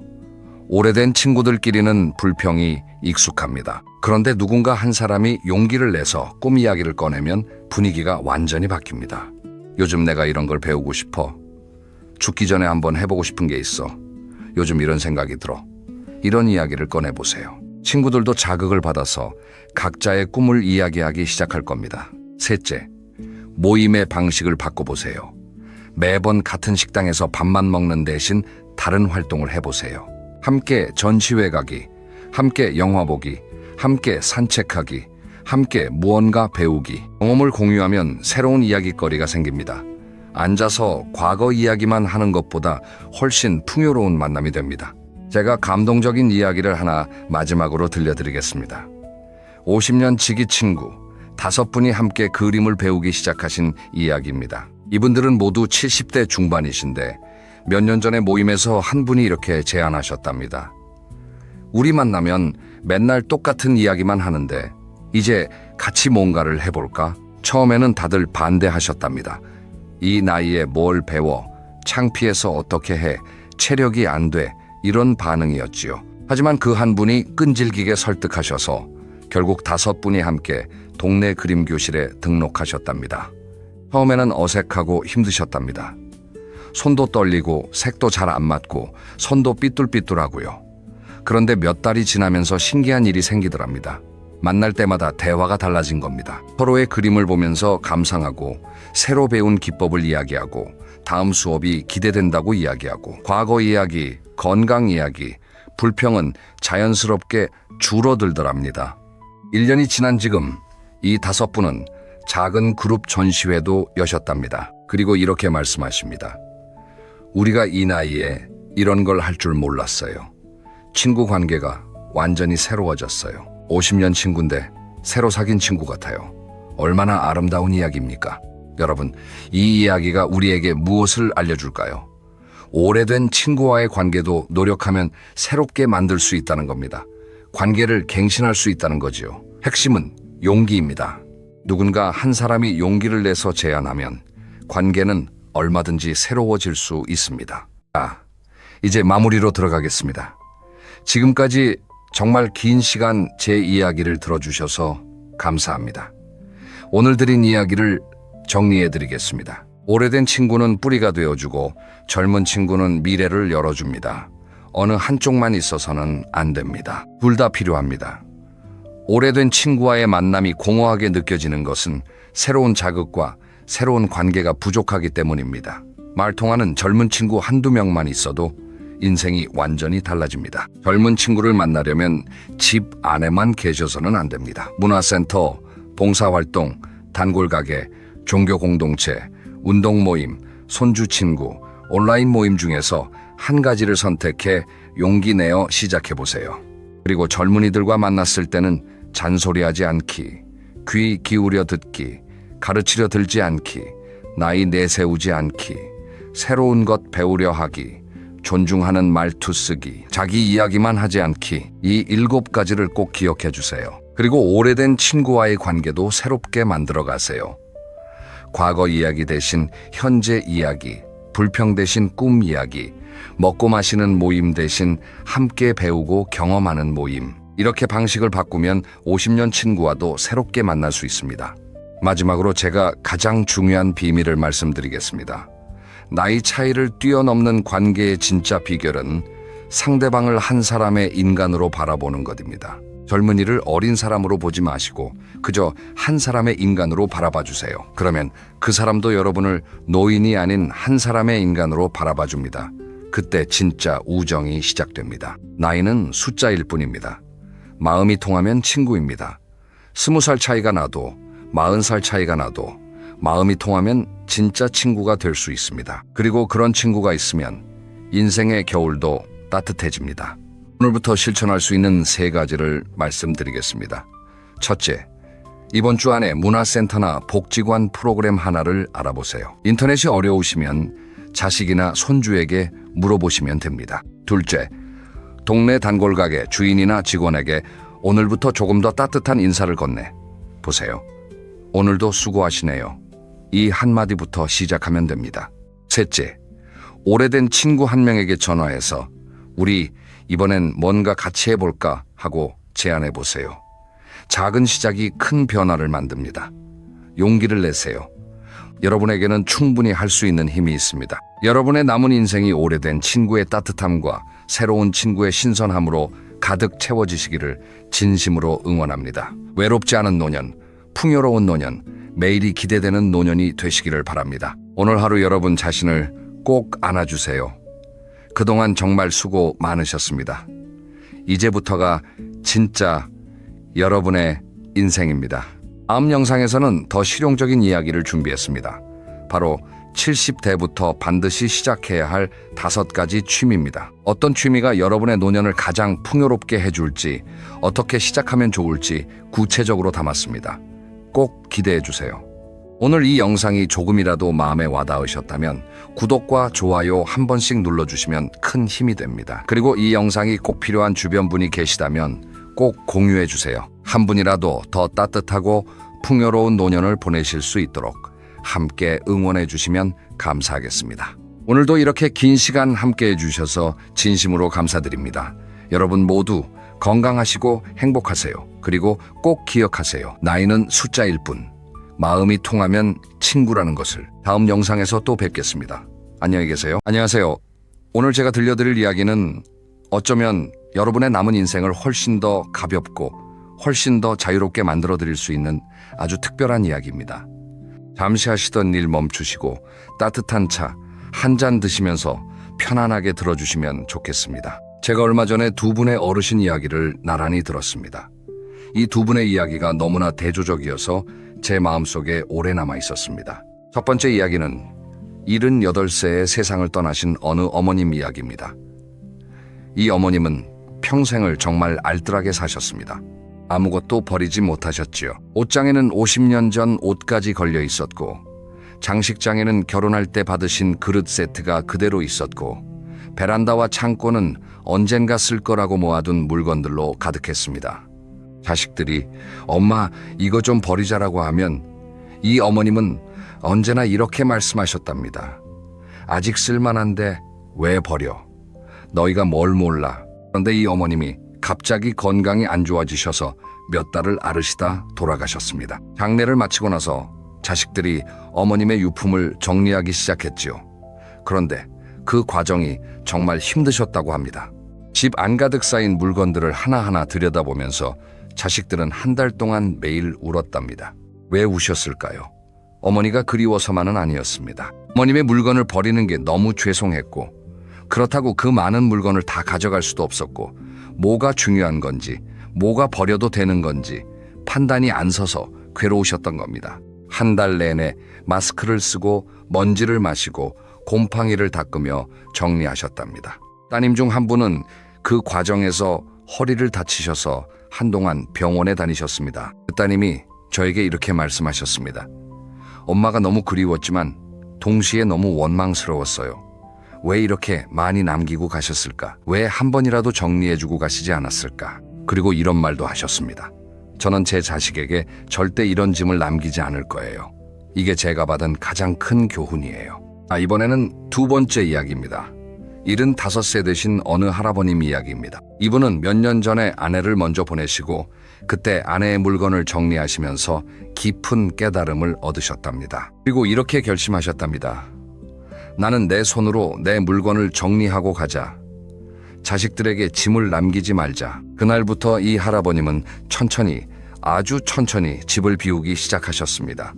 오래된 친구들끼리는 불평이 익숙합니다. 그런데 누군가 한 사람이 용기를 내서 꿈 이야기를 꺼내면 분위기가 완전히 바뀝니다. 요즘 내가 이런 걸 배우고 싶어. 죽기 전에 한번 해보고 싶은 게 있어. 요즘 이런 생각이 들어. 이런 이야기를 꺼내보세요. 친구들도 자극을 받아서 각자의 꿈을 이야기하기 시작할 겁니다. 셋째, 모임의 방식을 바꿔보세요. 매번 같은 식당에서 밥만 먹는 대신 다른 활동을 해보세요. 함께 전시회 가기, 함께 영화 보기, 함께 산책하기, 함께 무언가 배우기. 경험을 공유하면 새로운 이야기거리가 생깁니다. 앉아서 과거 이야기만 하는 것보다 훨씬 풍요로운 만남이 됩니다. 제가 감동적인 이야기를 하나 마지막으로 들려드리겠습니다. 50년 지기 친구 5분이 함께 그림을 배우기 시작하신 이야기입니다. 이분들은 모두 70대 중반이신데 몇 년 전에 모임에서 한 분이 이렇게 제안하셨답니다. 우리 만나면 맨날 똑같은 이야기만 하는데 이제 같이 뭔가를 해볼까? 처음에는 다들 반대하셨답니다. 이 나이에 뭘 배워? 창피해서 어떻게 해, 체력이 안 돼, 이런 반응이었지요. 하지만 그 한 분이 끈질기게 설득하셔서 결국 5분이 함께 동네 그림 교실에 등록하셨답니다. 처음에는 어색하고 힘드셨답니다. 손도 떨리고 색도 잘 안 맞고 손도 삐뚤삐뚤하고요. 그런데 몇 달이 지나면서 신기한 일이 생기더랍니다. 만날 때마다 대화가 달라진 겁니다. 서로의 그림을 보면서 감상하고 새로 배운 기법을 이야기하고 다음 수업이 기대된다고 이야기하고 과거 이야기, 건강 이야기, 불평은 자연스럽게 줄어들더랍니다. 1년이 지난 지금 이 5분은 작은 그룹 전시회도 여셨답니다. 그리고 이렇게 말씀하십니다. 우리가 이 나이에 이런 걸 할 줄 몰랐어요. 친구 관계가 완전히 새로워졌어요. 50년 친구인데 새로 사귄 친구 같아요. 얼마나 아름다운 이야기입니까? 여러분, 이 이야기가 우리에게 무엇을 알려줄까요? 오래된 친구와의 관계도 노력하면 새롭게 만들 수 있다는 겁니다. 관계를 갱신할 수 있다는 거지요. 핵심은 용기입니다. 누군가 한 사람이 용기를 내서 제안하면 관계는 얼마든지 새로워질 수 있습니다. 이제 마무리로 들어가겠습니다. 지금까지 정말 긴 시간 제 이야기를 들어주셔서 감사합니다. 오늘 드린 이야기를 정리해드리겠습니다. 오래된 친구는 뿌리가 되어주고 젊은 친구는 미래를 열어줍니다. 어느 한쪽만 있어서는 안 됩니다. 둘 다 필요합니다. 오래된 친구와의 만남이 공허하게 느껴지는 것은 새로운 자극과 새로운 관계가 부족하기 때문입니다. 말통하는 젊은 친구 한두 명만 있어도 인생이 완전히 달라집니다. 젊은 친구를 만나려면 집 안에만 계셔서는 안 됩니다. 문화센터, 봉사활동, 단골가게, 종교 공동체, 운동 모임, 손주 친구, 온라인 모임 중에서 한 가지를 선택해 용기 내어 시작해 보세요. 그리고 젊은이들과 만났을 때는 잔소리하지 않기, 귀 기울여 듣기, 가르치려 들지 않기, 나이 내세우지 않기, 새로운 것 배우려 하기, 존중하는 말투 쓰기, 자기 이야기만 하지 않기, 이 7가지를 꼭 기억해 주세요. 그리고 오래된 친구와의 관계도 새롭게 만들어 가세요. 과거 이야기 대신 현재 이야기, 불평 대신 꿈 이야기, 먹고 마시는 모임 대신 함께 배우고 경험하는 모임. 이렇게 방식을 바꾸면 50년 친구와도 새롭게 만날 수 있습니다. 마지막으로 제가 가장 중요한 비밀을 말씀드리겠습니다. 나이 차이를 뛰어넘는 관계의 진짜 비결은 상대방을 한 사람의 인간으로 바라보는 것입니다. 젊은이를 어린 사람으로 보지 마시고 그저 한 사람의 인간으로 바라봐 주세요. 그러면 그 사람도 여러분을 노인이 아닌 한 사람의 인간으로 바라봐 줍니다. 그때 진짜 우정이 시작됩니다. 나이는 숫자일 뿐입니다. 마음이 통하면 친구입니다. 20살 차이가 나도 40살 차이가 나도 마음이 통하면 진짜 친구가 될 수 있습니다. 그리고 그런 친구가 있으면 인생의 겨울도 따뜻해집니다. 오늘부터 실천할 수 있는 3가지를 말씀드리겠습니다. 첫째, 이번 주 안에 문화센터나 복지관 프로그램 하나를 알아보세요. 인터넷이 어려우시면 자식이나 손주에게 물어보시면 됩니다. 둘째, 동네 단골가게 주인이나 직원에게 오늘부터 조금 더 따뜻한 인사를 건네 보세요. 오늘도 수고하시네요. 이 한마디부터 시작하면 됩니다. 셋째, 오래된 친구 한 명에게 전화해서 우리 이번엔 뭔가 같이 해볼까 하고 제안해 보세요. 작은 시작이 큰 변화를 만듭니다. 용기를 내세요. 여러분에게는 충분히 할 수 있는 힘이 있습니다. 여러분의 남은 인생이 오래된 친구의 따뜻함과 새로운 친구의 신선함으로 가득 채워지시기를 진심으로 응원합니다. 외롭지 않은 노년, 풍요로운 노년, 매일이 기대되는 노년이 되시기를 바랍니다. 오늘 하루 여러분 자신을 꼭 안아주세요. 그동안 정말 수고 많으셨습니다. 이제부터가 진짜 여러분의 인생입니다. 다음 영상에서는 더 실용적인 이야기를 준비했습니다. 바로 70대부터 반드시 시작해야 할 5가지 취미입니다. 어떤 취미가 여러분의 노년을 가장 풍요롭게 해줄지, 어떻게 시작하면 좋을지 구체적으로 담았습니다. 꼭 기대해 주세요. 오늘 이 영상이 조금이라도 마음에 와닿으셨다면 구독과 좋아요 한 번씩 눌러주시면 큰 힘이 됩니다. 그리고 이 영상이 꼭 필요한 주변 분이 계시다면 꼭 공유해 주세요. 한 분이라도 더 따뜻하고 풍요로운 노년을 보내실 수 있도록 함께 응원해 주시면 감사하겠습니다. 오늘도 이렇게 긴 시간 함께 해주셔서 진심으로 감사드립니다. 여러분 모두 건강하시고 행복하세요. 그리고 꼭 기억하세요. 나이는 숫자일 뿐. 마음이 통하면 친구라는 것을. 다음 영상에서 또 뵙겠습니다. 안녕히 계세요. 안녕하세요. 오늘 제가 들려드릴 이야기는 어쩌면 여러분의 남은 인생을 훨씬 더 가볍고 훨씬 더 자유롭게 만들어 드릴 수 있는 아주 특별한 이야기입니다. 잠시 하시던 일 멈추시고 따뜻한 차 한 잔 드시면서 편안하게 들어주시면 좋겠습니다. 제가 얼마 전에 두 분의 어르신 이야기를 나란히 들었습니다. 이 두 분의 이야기가 너무나 대조적이어서 제 마음속에 오래 남아 있었습니다. 첫 번째 이야기는 78세에 세상을 떠나신 어느 어머님 이야기입니다. 이 어머님은 평생을 정말 알뜰하게 사셨습니다. 아무것도 버리지 못하셨지요. 옷장에는 50년 전 옷까지 걸려 있었고, 장식장에는 결혼할 때 받으신 그릇 세트가 그대로 있었고, 베란다와 창고는 언젠가 쓸 거라고 모아둔 물건들로 가득했습니다. 자식들이 엄마 이거 좀 버리자라고 하면 이 어머님은 언제나 이렇게 말씀하셨답니다. 아직 쓸만한데 왜 버려? 너희가 뭘 몰라. 그런데 이 어머님이 갑자기 건강이 안 좋아지셔서 몇 달을 앓으시다 돌아가셨습니다. 장례를 마치고 나서 자식들이 어머님의 유품을 정리하기 시작했지요. 그런데 그 과정이 정말 힘드셨다고 합니다. 집 안가득 쌓인 물건들을 하나하나 들여다보면서 자식들은 한 달 동안 매일 울었답니다. 왜 우셨을까요? 어머니가 그리워서만은 아니었습니다. 어머님의 물건을 버리는 게 너무 죄송했고, 그렇다고 그 많은 물건을 다 가져갈 수도 없었고, 뭐가 중요한 건지, 뭐가 버려도 되는 건지 판단이 안 서서 괴로우셨던 겁니다. 한 달 내내 마스크를 쓰고 먼지를 마시고 곰팡이를 닦으며 정리하셨답니다. 따님 중 한 분은 그 과정에서 허리를 다치셔서 한동안 병원에 다니셨습니다. 그 따님이 저에게 이렇게 말씀하셨습니다. 엄마가 너무 그리웠지만 동시에 너무 원망스러웠어요. 왜 이렇게 많이 남기고 가셨을까? 왜 한 번이라도 정리해주고 가시지 않았을까? 그리고 이런 말도 하셨습니다. 저는 제 자식에게 절대 이런 짐을 남기지 않을 거예요. 이게 제가 받은 가장 큰 교훈이에요. 이번에는 두 번째 이야기입니다. 75세 되신 어느 할아버님 이야기입니다. 이분은 몇 년 전에 아내를 먼저 보내시고 그때 아내의 물건을 정리하시면서 깊은 깨달음을 얻으셨답니다. 그리고 이렇게 결심하셨답니다. 나는 내 손으로 내 물건을 정리하고 가자. 자식들에게 짐을 남기지 말자. 그날부터 이 할아버님은 천천히, 아주 천천히 집을 비우기 시작하셨습니다.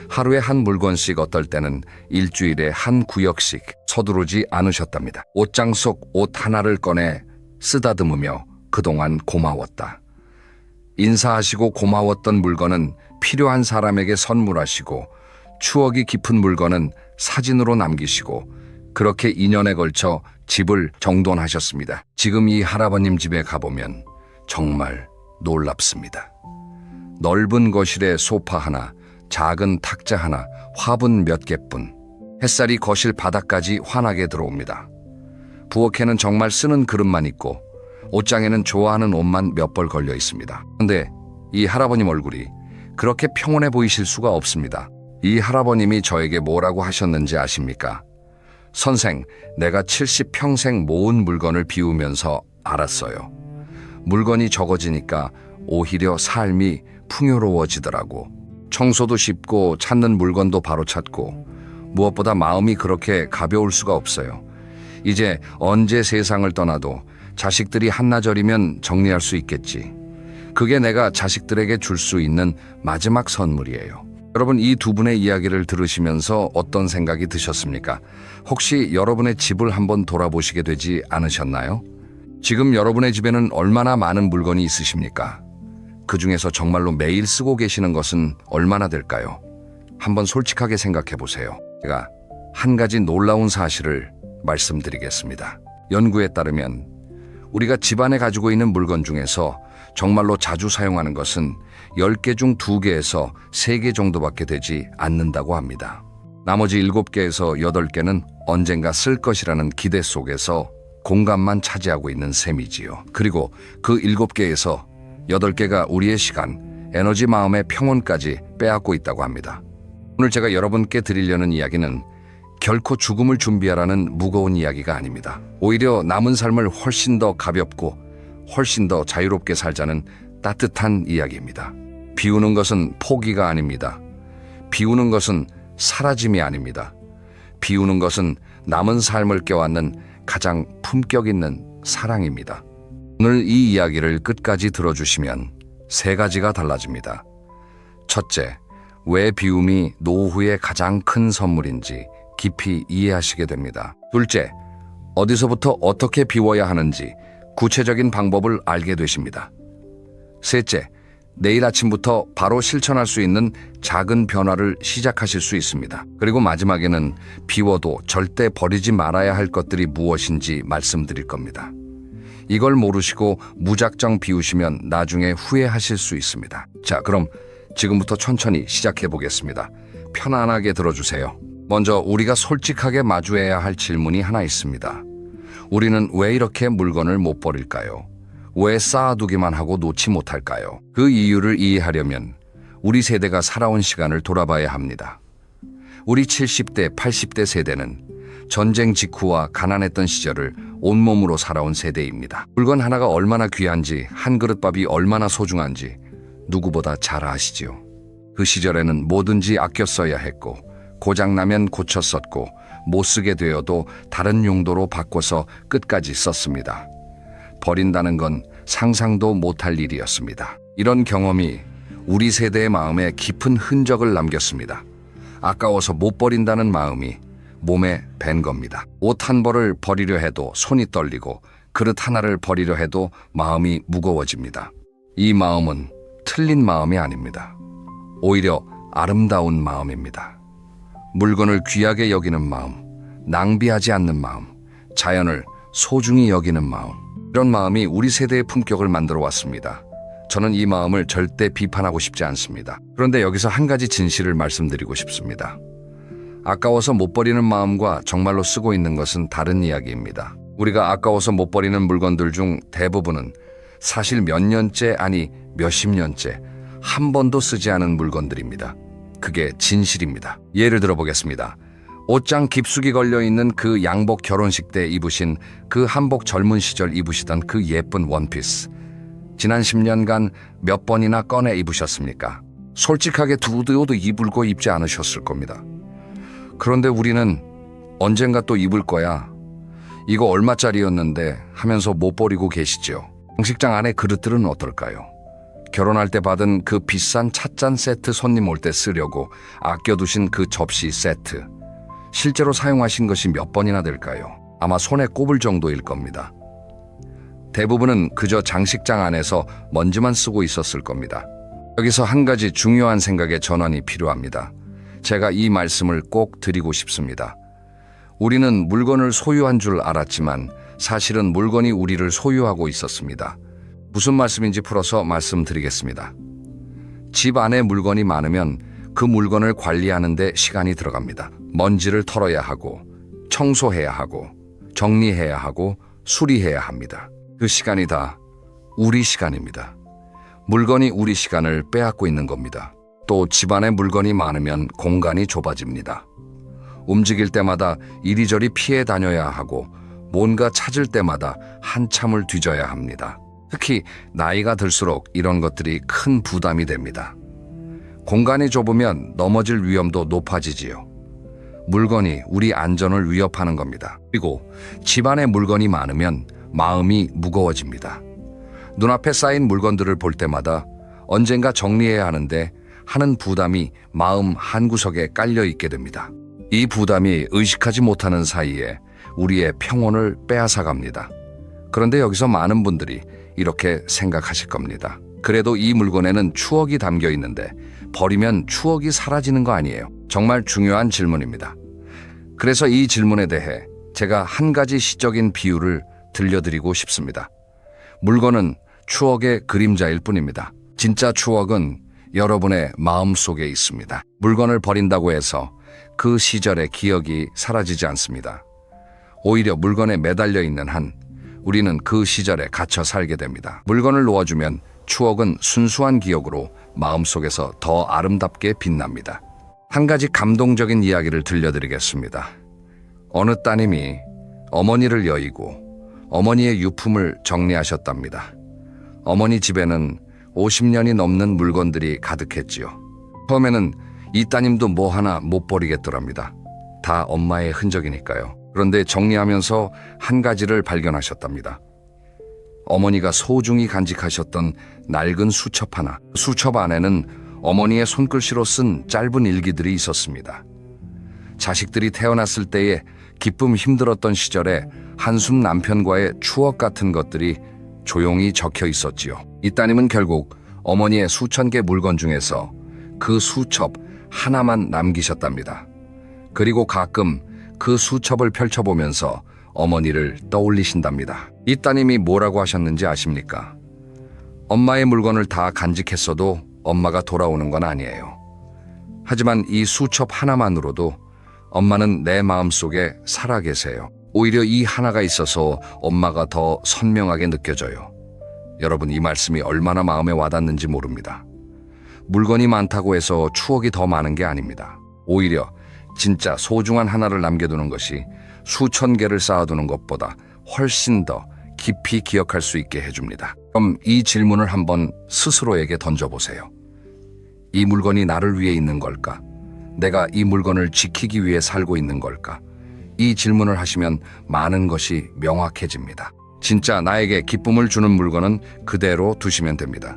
하루에 한 물건씩, 어떨 때는 일주일에 한 구역씩 서두르지 않으셨답니다. 옷장 속 옷 하나를 꺼내 쓰다듬으며 그동안 고마웠다. 인사하시고 고마웠던 물건은 필요한 사람에게 선물하시고, 추억이 깊은 물건은 사진으로 남기시고, 그렇게 2년에 걸쳐 집을 정돈하셨습니다. 지금 이 할아버님 집에 가보면 정말 놀랍습니다. 넓은 거실에 소파 하나, 작은 탁자 하나, 화분 몇 개뿐. 햇살이 거실 바닥까지 환하게 들어옵니다. 부엌에는 정말 쓰는 그릇만 있고, 옷장에는 좋아하는 옷만 몇 벌 걸려 있습니다. 그런데 이 할아버님 얼굴이 그렇게 평온해 보이실 수가 없습니다. 이 할아버님이 저에게 뭐라고 하셨는지 아십니까? 선생, 내가 70평생 모은 물건을 비우면서 알았어요. 물건이 적어지니까 오히려 삶이 풍요로워지더라고. 청소도 쉽고 찾는 물건도 바로 찾고, 무엇보다 마음이 그렇게 가벼울 수가 없어요. 이제 언제 세상을 떠나도 자식들이 한나절이면 정리할 수 있겠지. 그게 내가 자식들에게 줄 수 있는 마지막 선물이에요. 여러분, 이 두 분의 이야기를 들으시면서 어떤 생각이 드셨습니까? 혹시 여러분의 집을 한번 돌아보시게 되지 않으셨나요? 지금 여러분의 집에는 얼마나 많은 물건이 있으십니까? 그 중에서 정말로 매일 쓰고 계시는 것은 얼마나 될까요? 한번 솔직하게 생각해 보세요. 제가 한 가지 놀라운 사실을 말씀드리겠습니다. 연구에 따르면 우리가 집안에 가지고 있는 물건 중에서 정말로 자주 사용하는 것은 10개 중 2개에서 3개 정도밖에 되지 않는다고 합니다. 나머지 7개에서 8개는 언젠가 쓸 것이라는 기대 속에서 공간만 차지하고 있는 셈이지요. 그리고 그 7개에서 8개가 우리의 시간, 에너지, 마음의 평온까지 빼앗고 있다고 합니다. 오늘 제가 여러분께 드리려는 이야기는 결코 죽음을 준비하라는 무거운 이야기가 아닙니다. 오히려 남은 삶을 훨씬 더 가볍고 훨씬 더 자유롭게 살자는 따뜻한 이야기입니다. 비우는 것은 포기가 아닙니다. 비우는 것은 사라짐이 아닙니다. 비우는 것은 남은 삶을 껴안는 가장 품격 있는 사랑입니다. 오늘 이 이야기를 끝까지 들어주시면 세 가지가 달라집니다. 첫째, 왜 비움이 노후의 가장 큰 선물인지 깊이 이해하시게 됩니다. 둘째, 어디서부터 어떻게 비워야 하는지 구체적인 방법을 알게 되십니다. 셋째, 내일 아침부터 바로 실천할 수 있는 작은 변화를 시작하실 수 있습니다. 그리고 마지막에는 비워도 절대 버리지 말아야 할 것들이 무엇인지 말씀드릴 겁니다. 이걸 모르시고 무작정 비우시면 나중에 후회하실 수 있습니다. 자, 그럼 지금부터 천천히 시작해 보겠습니다. 편안하게 들어주세요. 먼저 우리가 솔직하게 마주해야 할 질문이 하나 있습니다. 우리는 왜 이렇게 물건을 못 버릴까요? 왜 쌓아두기만 하고 놓지 못할까요? 그 이유를 이해하려면 우리 세대가 살아온 시간을 돌아봐야 합니다. 우리 70대, 80대 세대는 전쟁 직후와 가난했던 시절을 온몸으로 살아온 세대입니다. 물건 하나가 얼마나 귀한지, 한 그릇밥이 얼마나 소중한지 누구보다 잘 아시지요. 그 시절에는 뭐든지 아껴 써야 했고, 고장나면 고쳐 썼고, 못 쓰게 되어도 다른 용도로 바꿔서 끝까지 썼습니다. 버린다는 건 상상도 못할 일이었습니다. 이런 경험이 우리 세대의 마음에 깊은 흔적을 남겼습니다. 아까워서 못 버린다는 마음이 몸에 밴 겁니다. 옷 한 벌을 버리려 해도 손이 떨리고 그릇 하나를 버리려 해도 마음이 무거워집니다. 이 마음은 틀린 마음이 아닙니다. 오히려 아름다운 마음입니다. 물건을 귀하게 여기는 마음, 낭비하지 않는 마음, 자연을 소중히 여기는 마음, 이런 마음이 우리 세대의 품격을 만들어 왔습니다. 저는 이 마음을 절대 비판하고 싶지 않습니다. 그런데 여기서 한 가지 진실을 말씀드리고 싶습니다. 아까워서 못 버리는 마음과 정말로 쓰고 있는 것은 다른 이야기입니다. 우리가 아까워서 못 버리는 물건들 중 대부분은 사실 몇 년째, 아니 몇십 년째 한 번도 쓰지 않은 물건들입니다. 그게 진실입니다. 예를 들어 보겠습니다. 옷장 깊숙이 걸려있는 그 양복 결혼식 때 입으신 그 한복, 젊은 시절 입으시던 그 예쁜 원피스, 지난 10년간 몇 번이나 꺼내 입으셨습니까? 솔직하게 두고도 입을고 입지 않으셨을 겁니다. 그런데 우리는 언젠가 또 입을 거야, 이거 얼마짜리였는데 하면서 못 버리고 계시죠. 장식장 안에 그릇들은 어떨까요? 결혼할 때 받은 그 비싼 찻잔 세트, 손님 올 때 쓰려고 아껴두신 그 접시 세트, 실제로 사용하신 것이 몇 번이나 될까요? 아마 손에 꼽을 정도일 겁니다. 대부분은 그저 장식장 안에서 먼지만 쓰고 있었을 겁니다. 여기서 한 가지 중요한 생각의 전환이 필요합니다. 제가 이 말씀을 꼭 드리고 싶습니다. 우리는 물건을 소유한 줄 알았지만 사실은 물건이 우리를 소유하고 있었습니다. 무슨 말씀인지 풀어서 말씀드리겠습니다. 집 안에 물건이 많으면 그 물건을 관리하는 데 시간이 들어갑니다. 먼지를 털어야 하고, 청소해야 하고, 정리해야 하고, 수리해야 합니다. 그 시간이 다 우리 시간입니다. 물건이 우리 시간을 빼앗고 있는 겁니다. 또 집안에 물건이 많으면 공간이 좁아집니다. 움직일 때마다 이리저리 피해 다녀야 하고, 뭔가 찾을 때마다 한참을 뒤져야 합니다. 특히 나이가 들수록 이런 것들이 큰 부담이 됩니다. 공간이 좁으면 넘어질 위험도 높아지지요. 물건이 우리 안전을 위협하는 겁니다. 그리고 집안에 물건이 많으면 마음이 무거워집니다. 눈앞에 쌓인 물건들을 볼 때마다 언젠가 정리해야 하는데 하는 부담이 마음 한구석에 깔려 있게 됩니다. 이 부담이 의식하지 못하는 사이에 우리의 평온을 빼앗아 갑니다. 그런데 여기서 많은 분들이 이렇게 생각하실 겁니다. 그래도 이 물건에는 추억이 담겨 있는데 버리면 추억이 사라지는 거 아니에요? 정말 중요한 질문입니다. 그래서 이 질문에 대해 제가 한 가지 시적인 비유를 들려드리고 싶습니다. 물건은 추억의 그림자일 뿐입니다. 진짜 추억은 여러분의 마음 속에 있습니다. 물건을 버린다고 해서 그 시절의 기억이 사라지지 않습니다. 오히려 물건에 매달려 있는 한 우리는 그 시절에 갇혀 살게 됩니다. 물건을 놓아주면 추억은 순수한 기억으로 마음속에서 더 아름답게 빛납니다. 한 가지 감동적인 이야기를 들려드리겠습니다. 어느 따님이 어머니를 여의고 어머니의 유품을 정리하셨답니다. 어머니 집에는 50년이 넘는 물건들이 가득했지요. 처음에는 이 따님도 뭐 하나 못 버리겠더랍니다. 다 엄마의 흔적이니까요. 그런데 정리하면서 한 가지를 발견하셨답니다. 어머니가 소중히 간직하셨던 낡은 수첩 하나. 수첩 안에는 어머니의 손글씨로 쓴 짧은 일기들이 있었습니다. 자식들이 태어났을 때의 기쁨 힘들었던 시절에 한숨 남편과의 추억 같은 것들이 조용히 적혀 있었지요. 이 따님은 결국 어머니의 수천 개 물건 중에서 그 수첩 하나만 남기셨답니다. 그리고 가끔 그 수첩을 펼쳐보면서 어머니를 떠올리신답니다. 이 따님이 뭐라고 하셨는지 아십니까? 엄마의 물건을 다 간직했어도 엄마가 돌아오는 건 아니에요. 하지만 이 수첩 하나만으로도 엄마는 내 마음속에 살아계세요. 오히려 이 하나가 있어서 엄마가 더 선명하게 느껴져요. 여러분, 이 말씀이 얼마나 마음에 와닿는지 모릅니다. 물건이 많다고 해서 추억이 더 많은 게 아닙니다. 오히려 진짜 소중한 하나를 남겨두는 것이 수천 개를 쌓아두는 것보다 훨씬 더 깊이 기억할 수 있게 해줍니다. 그럼 이 질문을 한번 스스로에게 던져보세요. 이 물건이 나를 위해 있는 걸까? 내가 이 물건을 지키기 위해 살고 있는 걸까? 이 질문을 하시면 많은 것이 명확해집니다. 진짜 나에게 기쁨을 주는 물건은 그대로 두시면 됩니다.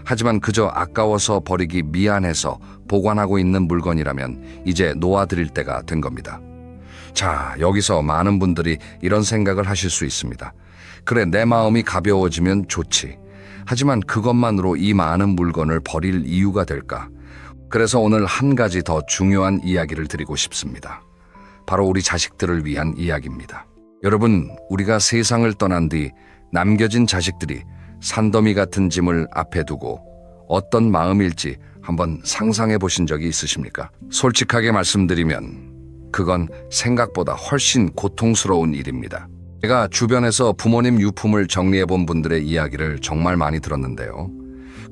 하지만 그저 아까워서 버리기 미안해서 보관하고 있는 물건이라면 이제 놓아드릴 때가 된 겁니다. 자, 여기서 많은 분들이 이런 생각을 하실 수 있습니다. 그래, 내 마음이 가벼워지면 좋지. 하지만 그것만으로 이 많은 물건을 버릴 이유가 될까? 그래서 오늘 한 가지 더 중요한 이야기를 드리고 싶습니다. 바로 우리 자식들을 위한 이야기입니다. 여러분, 우리가 세상을 떠난 뒤 남겨진 자식들이 산더미 같은 짐을 앞에 두고 어떤 마음일지 한번 상상해 보신 적이 있으십니까? 솔직하게 말씀드리면 그건 생각보다 훨씬 고통스러운 일입니다. 제가 주변에서 부모님 유품을 정리해 본 분들의 이야기를 정말 많이 들었는데요.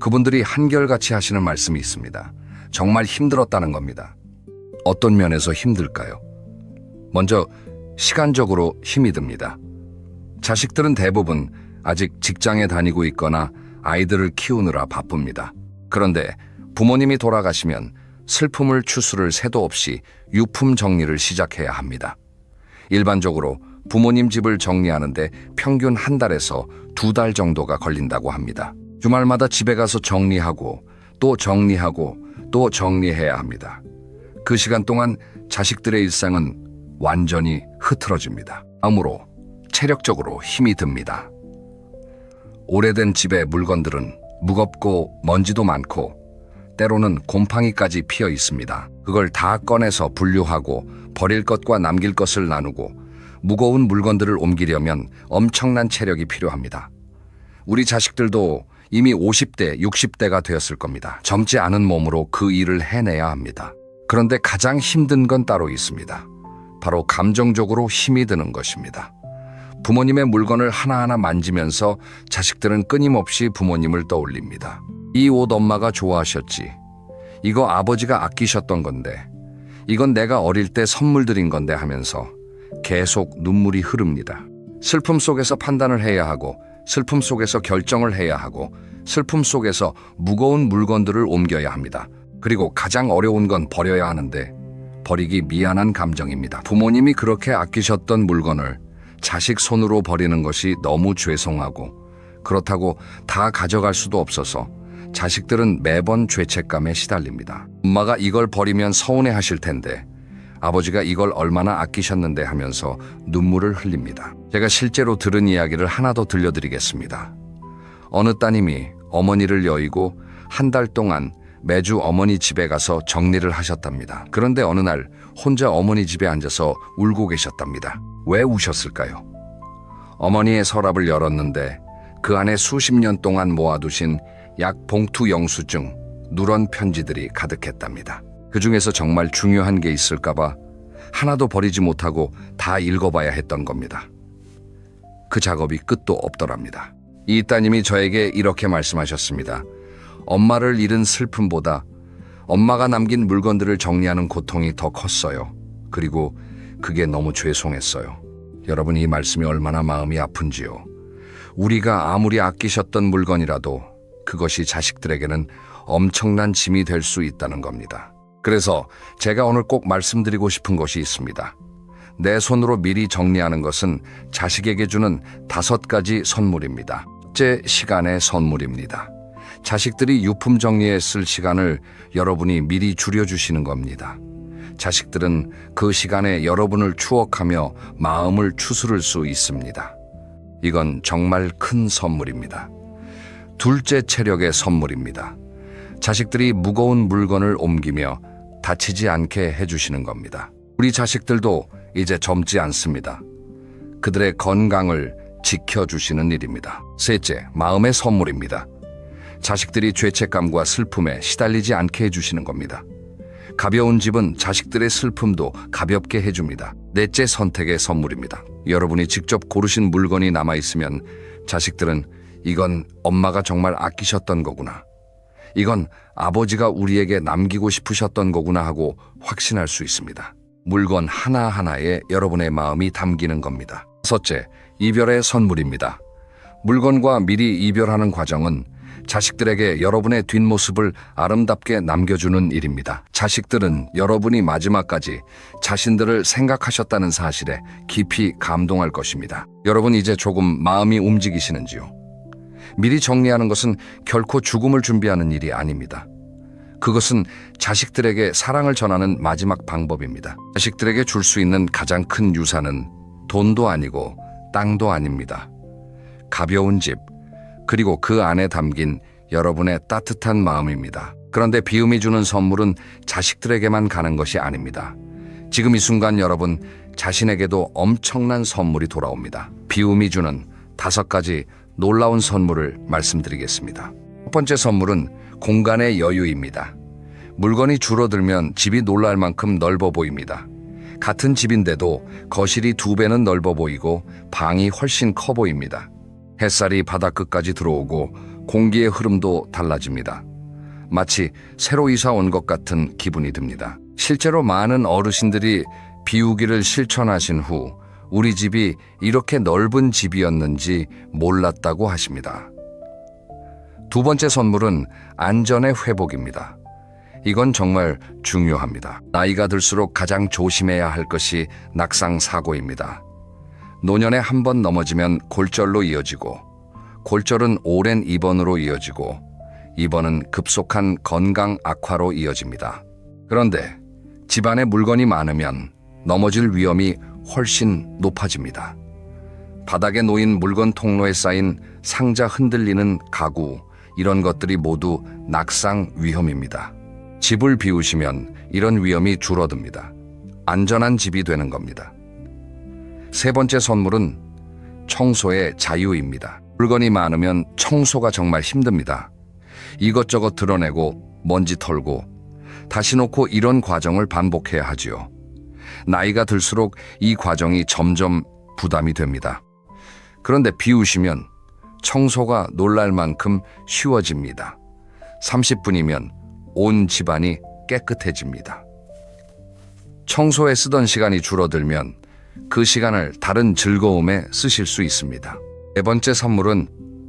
그분들이 한결같이 하시는 말씀이 있습니다. 정말 힘들었다는 겁니다. 어떤 면에서 힘들까요? 먼저 시간적으로 힘이 듭니다. 자식들은 대부분 아직 직장에 다니고 있거나 아이들을 키우느라 바쁩니다. 그런데 부모님이 돌아가시면 슬픔을 추스를 새도 없이 유품 정리를 시작해야 합니다. 일반적으로 부모님 집을 정리하는데 평균 한 달에서 2달 정도가 걸린다고 합니다. 주말마다 집에 가서 정리하고 또 정리하고 또 정리해야 합니다. 그 시간 동안 자식들의 일상은 완전히 흐트러집니다. 마음으로, 체력적으로 힘이 듭니다. 오래된 집의 물건들은 무겁고 먼지도 많고 때로는 곰팡이까지 피어 있습니다. 그걸 다 꺼내서 분류하고 버릴 것과 남길 것을 나누고 무거운 물건들을 옮기려면 엄청난 체력이 필요합니다. 우리 자식들도 이미 50대, 60대가 되었을 겁니다. 젊지 않은 몸으로 그 일을 해내야 합니다. 그런데 가장 힘든 건 따로 있습니다. 바로 감정적으로 힘이 드는 것입니다. 부모님의 물건을 하나하나 만지면서 자식들은 끊임없이 부모님을 떠올립니다. 이 옷 엄마가 좋아하셨지. 이거 아버지가 아끼셨던 건데. 이건 내가 어릴 때 선물 드린 건데 하면서 계속 눈물이 흐릅니다. 슬픔 속에서 판단을 해야 하고 슬픔 속에서 결정을 해야 하고 슬픔 속에서 무거운 물건들을 옮겨야 합니다. 그리고 가장 어려운 건 버려야 하는데 버리기 미안한 감정입니다. 부모님이 그렇게 아끼셨던 물건을 자식 손으로 버리는 것이 너무 죄송하고 그렇다고 다 가져갈 수도 없어서 자식들은 매번 죄책감에 시달립니다. 엄마가 이걸 버리면 서운해 하실 텐데 아버지가 이걸 얼마나 아끼셨는데 하면서 눈물을 흘립니다. 제가 실제로 들은 이야기를 하나 더 들려드리겠습니다. 어느 따님이 어머니를 여의고 한 달 동안 매주 어머니 집에 가서 정리를 하셨답니다. 그런데 어느 날 혼자 어머니 집에 앉아서 울고 계셨답니다. 왜 우셨을까요? 어머니의 서랍을 열었는데 그 안에 수십 년 동안 모아두신 약 봉투 영수증, 누런 편지들이 가득했답니다. 그 중에서 정말 중요한 게 있을까봐 하나도 버리지 못하고 다 읽어봐야 했던 겁니다. 그 작업이 끝도 없더랍니다. 이 따님이 저에게 이렇게 말씀하셨습니다. 엄마를 잃은 슬픔보다 엄마가 남긴 물건들을 정리하는 고통이 더 컸어요. 그리고 그게 너무 죄송했어요. 여러분, 이 말씀이 얼마나 마음이 아픈지요. 우리가 아무리 아끼셨던 물건이라도 그것이 자식들에게는 엄청난 짐이 될 수 있다는 겁니다. 그래서 제가 오늘 꼭 말씀드리고 싶은 것이 있습니다. 내 손으로 미리 정리하는 것은 자식에게 주는 5가지 선물입니다. 첫째, 시간의 선물입니다. 자식들이 유품 정리에 쓸 시간을 여러분이 미리 줄여주시는 겁니다. 자식들은 그 시간에 여러분을 추억하며 마음을 추스를 수 있습니다. 이건 정말 큰 선물입니다. 둘째, 체력의 선물입니다. 자식들이 무거운 물건을 옮기며 다치지 않게 해주시는 겁니다. 우리 자식들도 이제 젊지 않습니다. 그들의 건강을 지켜주시는 일입니다. 셋째, 마음의 선물입니다. 자식들이 죄책감과 슬픔에 시달리지 않게 해주시는 겁니다. 가벼운 집은 자식들의 슬픔도 가볍게 해줍니다. 넷째, 선택의 선물입니다. 여러분이 직접 고르신 물건이 남아있으면 자식들은 이건 엄마가 정말 아끼셨던 거구나, 이건 아버지가 우리에게 남기고 싶으셨던 거구나 하고 확신할 수 있습니다. 물건 하나하나에 여러분의 마음이 담기는 겁니다. 다섯째, 이별의 선물입니다. 물건과 미리 이별하는 과정은 자식들에게 여러분의 뒷모습을 아름답게 남겨주는 일입니다. 자식들은 여러분이 마지막까지 자신들을 생각하셨다는 사실에 깊이 감동할 것입니다. 여러분, 이제 조금 마음이 움직이시는지요? 미리 정리하는 것은 결코 죽음을 준비하는 일이 아닙니다. 그것은 자식들에게 사랑을 전하는 마지막 방법입니다. 자식들에게 줄 수 있는 가장 큰 유산은 돈도 아니고 땅도 아닙니다. 가벼운 집, 그리고 그 안에 담긴 여러분의 따뜻한 마음입니다. 그런데 비움이 주는 선물은 자식들에게만 가는 것이 아닙니다. 지금 이 순간 여러분 자신에게도 엄청난 선물이 돌아옵니다. 비움이 주는 5가지 놀라운 선물을 말씀드리겠습니다. 첫 번째 선물은 공간의 여유입니다. 물건이 줄어들면 집이 놀랄 만큼 넓어 보입니다. 같은 집인데도 거실이 2배는 넓어 보이고 방이 훨씬 커 보입니다. 햇살이 바닥 끝까지 들어오고 공기의 흐름도 달라집니다. 마치 새로 이사 온 것 같은 기분이 듭니다. 실제로 많은 어르신들이 비우기를 실천하신 후 우리 집이 이렇게 넓은 집이었는지 몰랐다고 하십니다. 두 번째 선물은 안전의 회복입니다. 이건 정말 중요합니다. 나이가 들수록 가장 조심해야 할 것이 낙상 사고입니다. 노년에 한 번 넘어지면 골절로 이어지고, 골절은 오랜 입원으로 이어지고, 입원은 급속한 건강 악화로 이어집니다. 그런데 집안에 물건이 많으면 넘어질 위험이 훨씬 높아집니다. 바닥에 놓인 물건 통로에 쌓인 상자, 흔들리는 가구, 이런 것들이 모두 낙상 위험입니다. 집을 비우시면 이런 위험이 줄어듭니다. 안전한 집이 되는 겁니다. 세 번째 선물은 청소의 자유입니다. 물건이 많으면 청소가 정말 힘듭니다. 이것저것 드러내고 먼지 털고 다시 놓고 이런 과정을 반복해야 하지요. 나이가 들수록 이 과정이 점점 부담이 됩니다. 그런데 비우시면 청소가 놀랄 만큼 쉬워집니다. 30분이면 온 집안이 깨끗해집니다. 청소에 쓰던 시간이 줄어들면 그 시간을 다른 즐거움에 쓰실 수 있습니다. 네 번째 선물은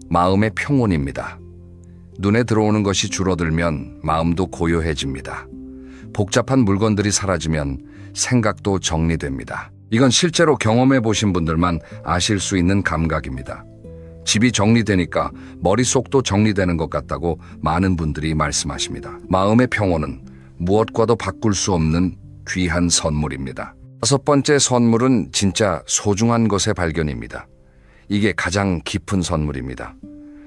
마음의 평온입니다. 눈에 들어오는 것이 줄어들면 마음도 고요해집니다. 복잡한 물건들이 사라지면 생각도 정리됩니다. 이건 실제로 경험해 보신 분들만 아실 수 있는 감각입니다. 집이 정리되니까 머릿속도 정리되는 것 같다고 많은 분들이 말씀하십니다. 마음의 평온은 무엇과도 바꿀 수 없는 귀한 선물입니다. 다섯 번째 선물은 진짜 소중한 것의 발견입니다. 이게 가장 깊은 선물입니다.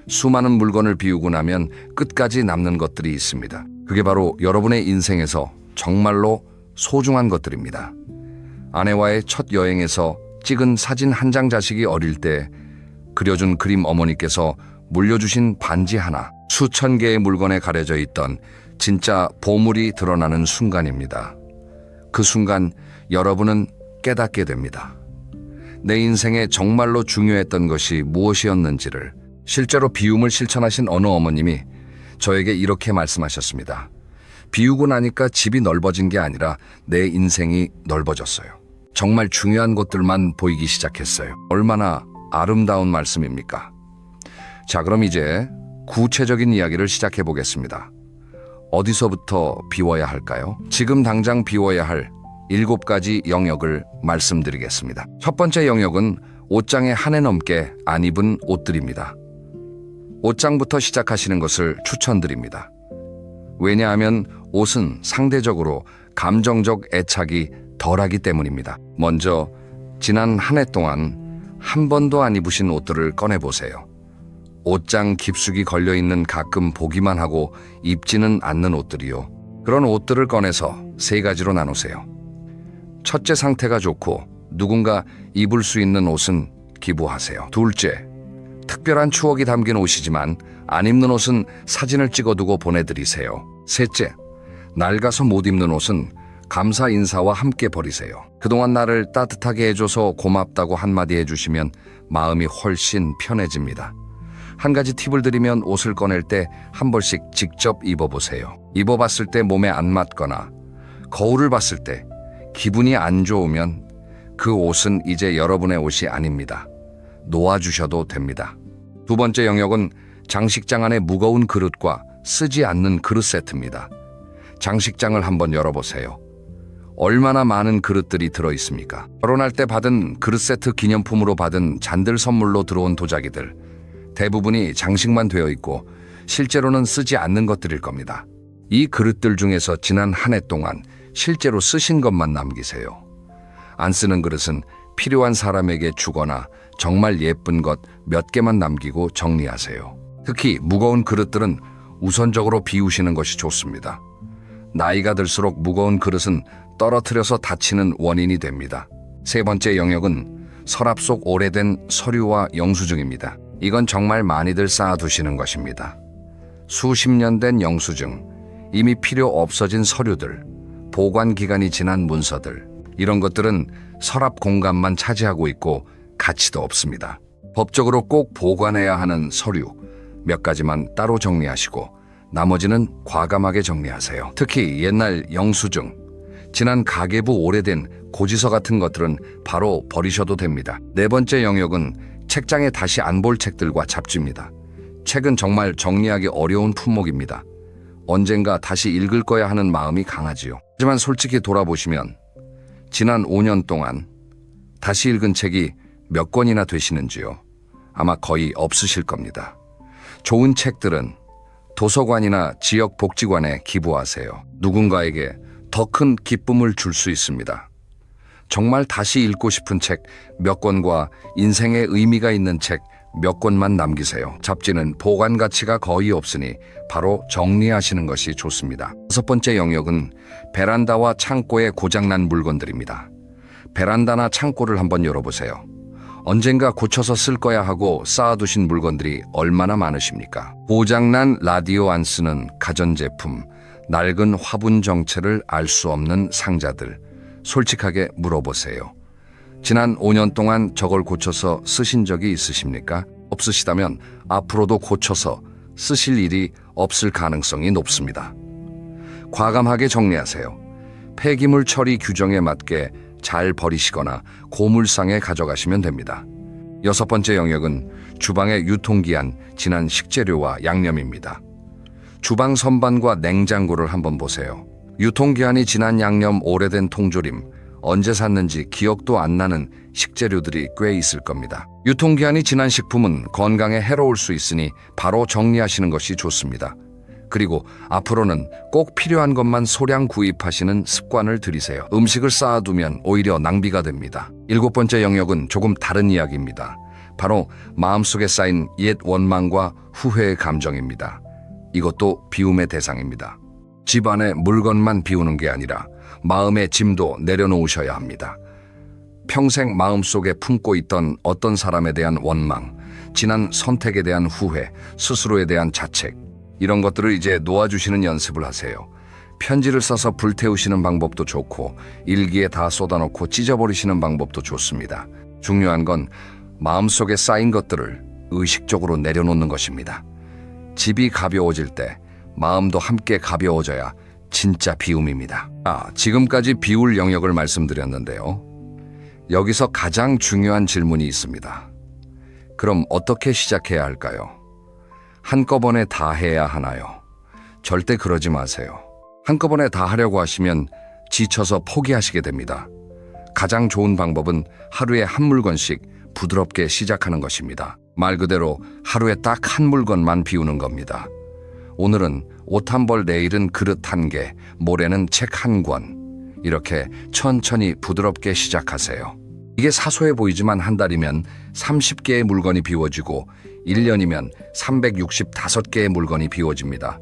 수많은 물건을 비우고 나면 끝까지 남는 것들이 있습니다. 그게 바로 여러분의 인생에서 정말로 소중한 것들입니다. 아내와의 첫 여행에서 찍은 사진 한 장, 자식이 어릴 때 그려준 그림, 어머니께서 물려주신 반지 하나, 수천 개의 물건에 가려져 있던 진짜 보물이 드러나는 순간입니다. 그 순간 여러분은 깨닫게 됩니다. 내 인생에 정말로 중요했던 것이 무엇이었는지를. 실제로 비움을 실천하신 어느 어머님이 저에게 이렇게 말씀하셨습니다. 비우고 나니까 집이 넓어진 게 아니라 내 인생이 넓어졌어요. 정말 중요한 것들만 보이기 시작했어요. 얼마나 아름다운 말씀입니까? 자, 그럼 이제 구체적인 이야기를 시작해 보겠습니다. 어디서부터 비워야 할까요? 지금 당장 비워야 할 7가지 영역을 말씀드리겠습니다. 첫 번째 영역은 옷장에 한 해 넘게 안 입은 옷들입니다. 옷장부터 시작하시는 것을 추천드립니다. 왜냐하면 옷은 상대적으로 감정적 애착이 덜하기 때문입니다. 먼저 지난 한 해 동안 한 번도 안 입으신 옷들을 꺼내보세요. 옷장 깊숙이 걸려있는 가끔 보기만 하고 입지는 않는 옷들이요. 그런 옷들을 꺼내서 3가지로 나누세요. 첫째, 상태가 좋고 누군가 입을 수 있는 옷은 기부하세요. 둘째, 특별한 추억이 담긴 옷이지만 안 입는 옷은 사진을 찍어두고 보내드리세요. 셋째, 낡아서 못 입는 옷은 감사 인사와 함께 버리세요. 그동안 나를 따뜻하게 해줘서 고맙다고 한마디 해주시면 마음이 훨씬 편해집니다. 한 가지 팁을 드리면 옷을 꺼낼 때 한 벌씩 직접 입어보세요. 입어봤을 때 몸에 안 맞거나 거울을 봤을 때 기분이 안 좋으면 그 옷은 이제 여러분의 옷이 아닙니다. 놓아주셔도 됩니다. 두 번째 영역은 장식장 안에 무거운 그릇과 쓰지 않는 그릇 세트입니다. 장식장을 한번 열어보세요. 얼마나 많은 그릇들이 들어있습니까? 결혼할 때 받은 그릇 세트 기념품으로 받은 잔들 선물로 들어온 도자기들, 대부분이 장식만 되어 있고 실제로는 쓰지 않는 것들일 겁니다. 이 그릇들 중에서 지난 한 해 동안 실제로 쓰신 것만 남기세요. 안 쓰는 그릇은 필요한 사람에게 주거나 정말 예쁜 것 몇 개만 남기고 정리하세요. 특히 무거운 그릇들은 우선적으로 비우시는 것이 좋습니다. 나이가 들수록 무거운 그릇은 떨어뜨려서 다치는 원인이 됩니다. 세 번째 영역은 서랍 속 오래된 서류와 영수증입니다. 이건 정말 많이들 쌓아두시는 것입니다. 수십 년 된 영수증, 이미 필요 없어진 서류들, 보관 기간이 지난 문서들, 이런 것들은 서랍 공간만 차지하고 있고 가치도 없습니다. 법적으로 꼭 보관해야 하는 서류 몇 가지만 따로 정리하시고 나머지는 과감하게 정리하세요. 특히 옛날 영수증, 지난 가계부 오래된 고지서 같은 것들은 바로 버리셔도 됩니다. 네 번째 영역은 책장에 다시 안 볼 책들과 잡지입니다. 책은 정말 정리하기 어려운 품목입니다. 언젠가 다시 읽을 거야 하는 마음이 강하지요. 하지만 솔직히 돌아보시면 지난 5년 동안 다시 읽은 책이 몇 권이나 되시는지요? 아마 거의 없으실 겁니다. 좋은 책들은 도서관이나 지역 복지관에 기부하세요. 누군가에게 더 큰 기쁨을 줄 수 있습니다. 정말 다시 읽고 싶은 책 몇 권과 인생에 의미가 있는 책 몇 권만 남기세요. 잡지는 보관 가치가 거의 없으니 바로 정리하시는 것이 좋습니다. 다섯 번째 영역은 베란다와 창고에 고장난 물건들입니다. 베란다나 창고를 한번 열어보세요. 언젠가 고쳐서 쓸 거야 하고 쌓아두신 물건들이 얼마나 많으십니까? 고장난 라디오 안 쓰는 가전제품, 낡은 화분 정체를 알 수 없는 상자들, 솔직하게 물어보세요. 지난 5년 동안 저걸 고쳐서 쓰신 적이 있으십니까? 없으시다면 앞으로도 고쳐서 쓰실 일이 없을 가능성이 높습니다. 과감하게 정리하세요. 폐기물 처리 규정에 맞게 잘 버리시거나 고물상에 가져가시면 됩니다. 여섯 번째 영역은 주방의 유통기한 지난 식재료와 양념입니다. 주방 선반과 냉장고를 한번 보세요. 유통기한이 지난 양념, 오래된 통조림, 언제 샀는지 기억도 안 나는 식재료들이 꽤 있을 겁니다. 유통기한이 지난 식품은 건강에 해로울 수 있으니 바로 정리하시는 것이 좋습니다. 그리고 앞으로는 꼭 필요한 것만 소량 구입하시는 습관을 들이세요. 음식을 쌓아두면 오히려 낭비가 됩니다. 일곱 번째 영역은 조금 다른 이야기입니다. 바로 마음속에 쌓인 옛 원망과 후회의 감정입니다. 이것도 비움의 대상입니다. 집안의 물건만 비우는 게 아니라 마음의 짐도 내려놓으셔야 합니다. 평생 마음속에 품고 있던 어떤 사람에 대한 원망, 지난 선택에 대한 후회, 스스로에 대한 자책, 이런 것들을 이제 놓아주시는 연습을 하세요. 편지를 써서 불태우시는 방법도 좋고 일기에 다 쏟아놓고 찢어버리시는 방법도 좋습니다. 중요한 건 마음속에 쌓인 것들을 의식적으로 내려놓는 것입니다. 집이 가벼워질 때 마음도 함께 가벼워져야 진짜 비움입니다. 지금까지 비울 영역을 말씀드렸는데요. 여기서 가장 중요한 질문이 있습니다. 그럼 어떻게 시작해야 할까요? 한꺼번에 다 해야 하나요? 절대 그러지 마세요. 한꺼번에 다 하려고 하시면 지쳐서 포기하시게 됩니다. 가장 좋은 방법은 하루에 한 물건씩 부드럽게 시작하는 것입니다. 말 그대로 하루에 딱 한 물건만 비우는 겁니다. 오늘은 옷 한 벌, 내일은 그릇 한 개, 모레는 책 한 권. 이렇게 천천히 부드럽게 시작하세요. 이게 사소해 보이지만 한 달이면 30개의 물건이 비워지고 1년이면 365개의 물건이 비워집니다.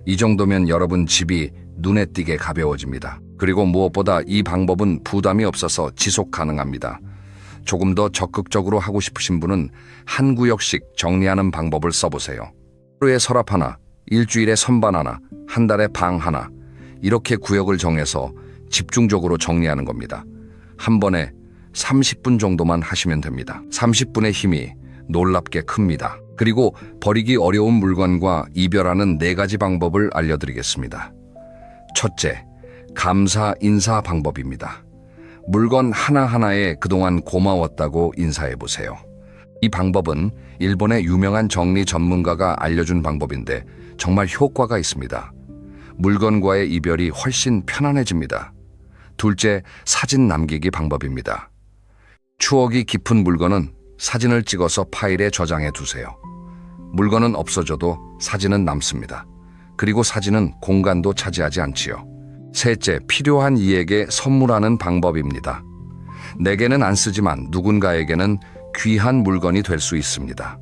이 정도면 여러분 집이 눈에 띄게 가벼워집니다. 그리고 무엇보다 이 방법은 부담이 없어서 지속 가능합니다. 조금 더 적극적으로 하고 싶으신 분은 한 구역씩 정리하는 방법을 써보세요. 하루에 서랍 하나, 일주일에 선반 하나, 한 달에 방 하나, 이렇게 구역을 정해서 집중적으로 정리하는 겁니다. 한 번에 30분 정도만 하시면 됩니다. 30분의 힘이 놀랍게 큽니다. 그리고 버리기 어려운 물건과 이별하는 4가지 방법을 알려드리겠습니다. 첫째, 감사 인사 방법입니다. 물건 하나하나에 그동안 고마웠다고 인사해보세요. 이 방법은 일본의 유명한 정리 전문가가 알려준 방법인데 정말 효과가 있습니다. 물건과의 이별이 훨씬 편안해집니다. 둘째, 사진 남기기 방법입니다. 추억이 깊은 물건은 사진을 찍어서 파일에 저장해 두세요. 물건은 없어져도 사진은 남습니다. 그리고 사진은 공간도 차지하지 않지요. 셋째, 필요한 이에게 선물하는 방법입니다. 내게는 안 쓰지만 누군가에게는 귀한 물건이 될 수 있습니다.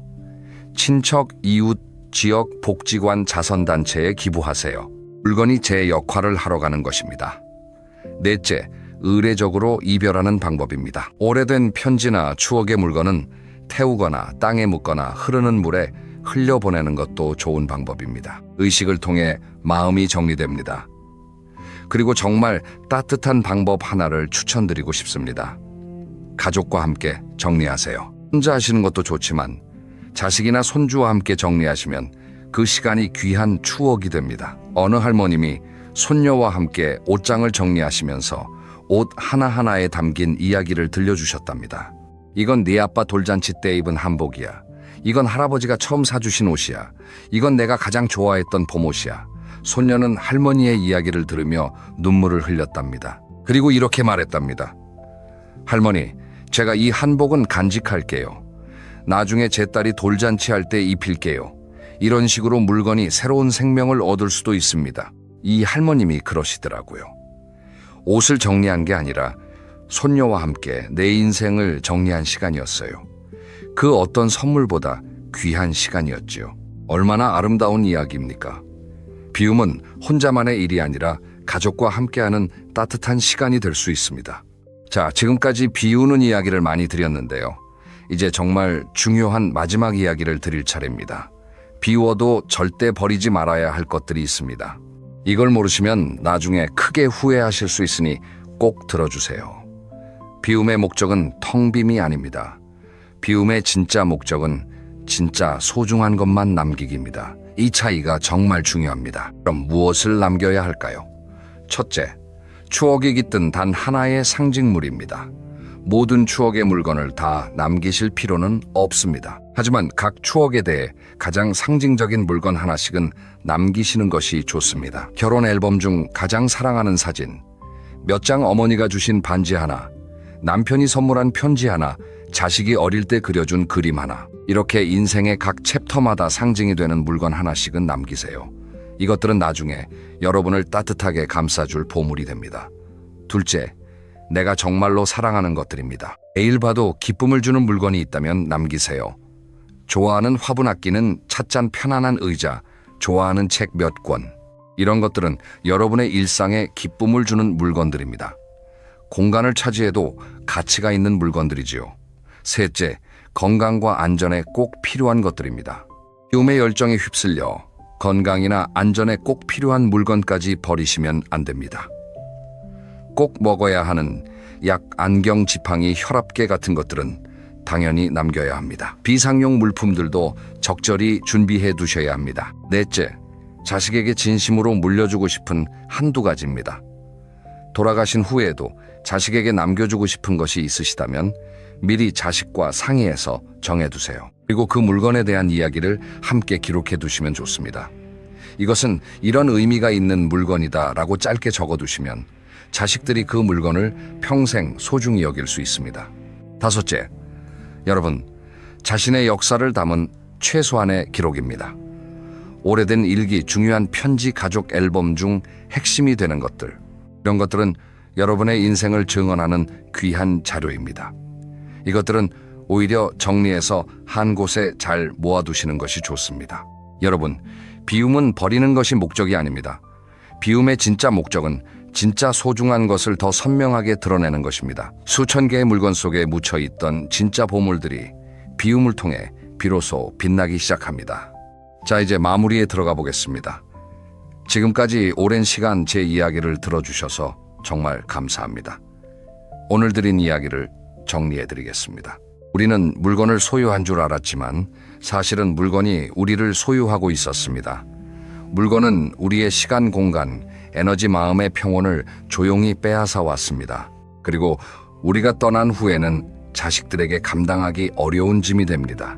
친척, 이웃, 지역, 복지관, 자선단체에 기부하세요. 물건이 제 역할을 하러 가는 것입니다. 넷째, 의례적으로 이별하는 방법입니다. 오래된 편지나 추억의 물건은 태우거나 땅에 묻거나 흐르는 물에 흘려보내는 것도 좋은 방법입니다. 의식을 통해 마음이 정리됩니다. 그리고 정말 따뜻한 방법 하나를 추천드리고 싶습니다. 가족과 함께 정리하세요. 혼자 하시는 것도 좋지만 자식이나 손주와 함께 정리하시면 그 시간이 귀한 추억이 됩니다. 어느 할머님이 손녀와 함께 옷장을 정리하시면서 옷 하나하나에 담긴 이야기를 들려주셨답니다. 이건 네 아빠 돌잔치 때 입은 한복이야. 이건 할아버지가 처음 사주신 옷이야. 이건 내가 가장 좋아했던 봄옷이야. 손녀는 할머니의 이야기를 들으며 눈물을 흘렸답니다. 그리고 이렇게 말했답니다. 할머니, 제가 이 한복은 간직할게요. 나중에 제 딸이 돌잔치 할 때 입힐게요. 이런 식으로 물건이 새로운 생명을 얻을 수도 있습니다. 이 할머님이 그러시더라고요. 옷을 정리한 게 아니라 손녀와 함께 내 인생을 정리한 시간이었어요. 그 어떤 선물보다 귀한 시간이었지요. 얼마나 아름다운 이야기입니까? 비움은 혼자만의 일이 아니라 가족과 함께하는 따뜻한 시간이 될 수 있습니다. 자, 지금까지 비우는 이야기를 많이 드렸는데요. 이제 정말 중요한 마지막 이야기를 드릴 차례입니다. 비워도 절대 버리지 말아야 할 것들이 있습니다. 이걸 모르시면 나중에 크게 후회하실 수 있으니 꼭 들어주세요. 비움의 목적은 텅 빔이 아닙니다. 비움의 진짜 목적은 진짜 소중한 것만 남기기입니다. 이 차이가 정말 중요합니다. 그럼 무엇을 남겨야 할까요? 첫째, 추억이 깃든 단 하나의 상징물입니다. 모든 추억의 물건을 다 남기실 필요는 없습니다. 하지만 각 추억에 대해 가장 상징적인 물건 하나씩은 남기시는 것이 좋습니다. 결혼 앨범 중 가장 사랑하는 사진, 몇 장 어머니가 주신 반지 하나, 남편이 선물한 편지 하나, 자식이 어릴 때 그려준 그림 하나, 이렇게 인생의 각 챕터마다 상징이 되는 물건 하나씩은 남기세요. 이것들은 나중에 여러분을 따뜻하게 감싸줄 보물이 됩니다. 둘째, 내가 정말로 사랑하는 것들입니다. 매일 봐도 기쁨을 주는 물건이 있다면 남기세요. 좋아하는 화분 아끼는 찻잔 편안한 의자, 좋아하는 책 몇 권, 이런 것들은 여러분의 일상에 기쁨을 주는 물건들입니다. 공간을 차지해도 가치가 있는 물건들이지요. 셋째, 건강과 안전에 꼭 필요한 것들입니다. 비움의 열정에 휩쓸려 건강이나 안전에 꼭 필요한 물건까지 버리시면 안 됩니다. 꼭 먹어야 하는 약, 안경, 지팡이, 혈압계 같은 것들은 당연히 남겨야 합니다. 비상용 물품들도 적절히 준비해 두셔야 합니다. 넷째, 자식에게 진심으로 물려주고 싶은 한두 가지입니다. 돌아가신 후에도 자식에게 남겨주고 싶은 것이 있으시다면 미리 자식과 상의해서 정해두세요. 그리고 그 물건에 대한 이야기를 함께 기록해 두시면 좋습니다. 이것은 이런 의미가 있는 물건이다 라고 짧게 적어두시면 자식들이 그 물건을 평생 소중히 여길 수 있습니다. 다섯째, 여러분, 자신의 역사를 담은 최소한의 기록입니다. 오래된 일기, 중요한 편지, 가족 앨범 중 핵심이 되는 것들. 이런 것들은 여러분의 인생을 증언하는 귀한 자료입니다. 이것들은 오히려 정리해서 한 곳에 잘 모아두시는 것이 좋습니다. 여러분, 비움은 버리는 것이 목적이 아닙니다. 비움의 진짜 목적은 진짜 소중한 것을 더 선명하게 드러내는 것입니다. 수천 개의 물건 속에 묻혀있던 진짜 보물들이 비움을 통해 비로소 빛나기 시작합니다. 자, 이제 마무리에 들어가 보겠습니다. 지금까지 오랜 시간 제 이야기를 들어주셔서 정말 감사합니다. 오늘 드린 이야기를 정리해드리겠습니다. 우리는 물건을 소유한 줄 알았지만 사실은 물건이 우리를 소유하고 있었습니다. 물건은 우리의 시간, 공간, 에너지, 마음의 평온을 조용히 빼앗아 왔습니다. 그리고 우리가 떠난 후에는 자식들에게 감당하기 어려운 짐이 됩니다.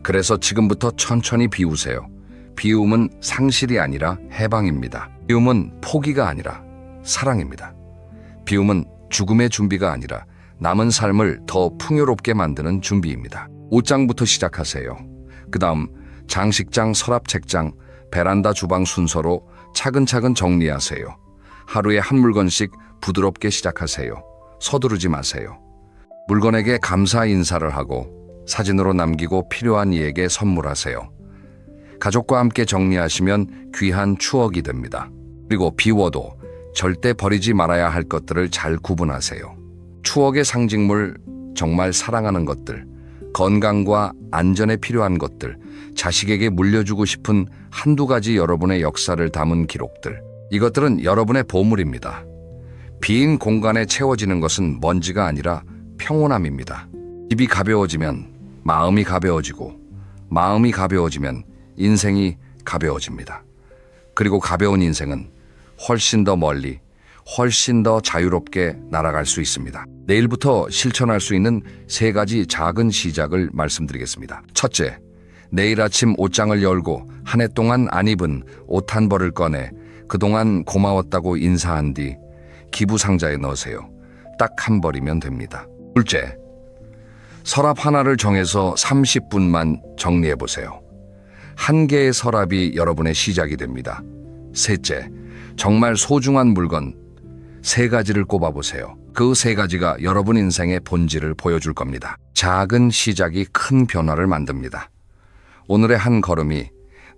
그래서 지금부터 천천히 비우세요. 비움은 상실이 아니라 해방입니다. 비움은 포기가 아니라 사랑입니다. 비움은 죽음의 준비가 아니라 남은 삶을 더 풍요롭게 만드는 준비입니다. 옷장부터 시작하세요. 그 다음 장식장, 서랍, 책장, 베란다, 주방 순서로 차근차근 정리하세요. 하루에 한 물건씩 부드럽게 시작하세요. 서두르지 마세요. 물건에게 감사 인사를 하고 사진으로 남기고 필요한 이에게 선물하세요. 가족과 함께 정리하시면 귀한 추억이 됩니다. 그리고 비워도 절대 버리지 말아야 할 것들을 잘 구분하세요. 추억의 상징물, 정말 사랑하는 것들, 건강과 안전에 필요한 것들, 자식에게 물려주고 싶은 한두 가지 여러분의 역사를 담은 기록들. 이것들은 여러분의 보물입니다. 빈 공간에 채워지는 것은 먼지가 아니라 평온함입니다. 집이 가벼워지면 마음이 가벼워지고 마음이 가벼워지면 인생이 가벼워집니다. 그리고 가벼운 인생은 훨씬 더 멀리, 훨씬 더 자유롭게 날아갈 수 있습니다. 내일부터 실천할 수 있는 3가지 작은 시작을 말씀드리겠습니다. 첫째, 내일 아침 옷장을 열고 한 해 동안 안 입은 옷 한 벌을 꺼내 그동안 고마웠다고 인사한 뒤 기부 상자에 넣으세요. 딱 한 벌이면 됩니다. 둘째, 서랍 하나를 정해서 30분만 정리해 보세요. 한 개의 서랍이 여러분의 시작이 됩니다. 셋째, 정말 소중한 물건 3가지를 꼽아보세요. 그 3가지가 여러분 인생의 본질을 보여줄 겁니다. 작은 시작이 큰 변화를 만듭니다. 오늘의 한 걸음이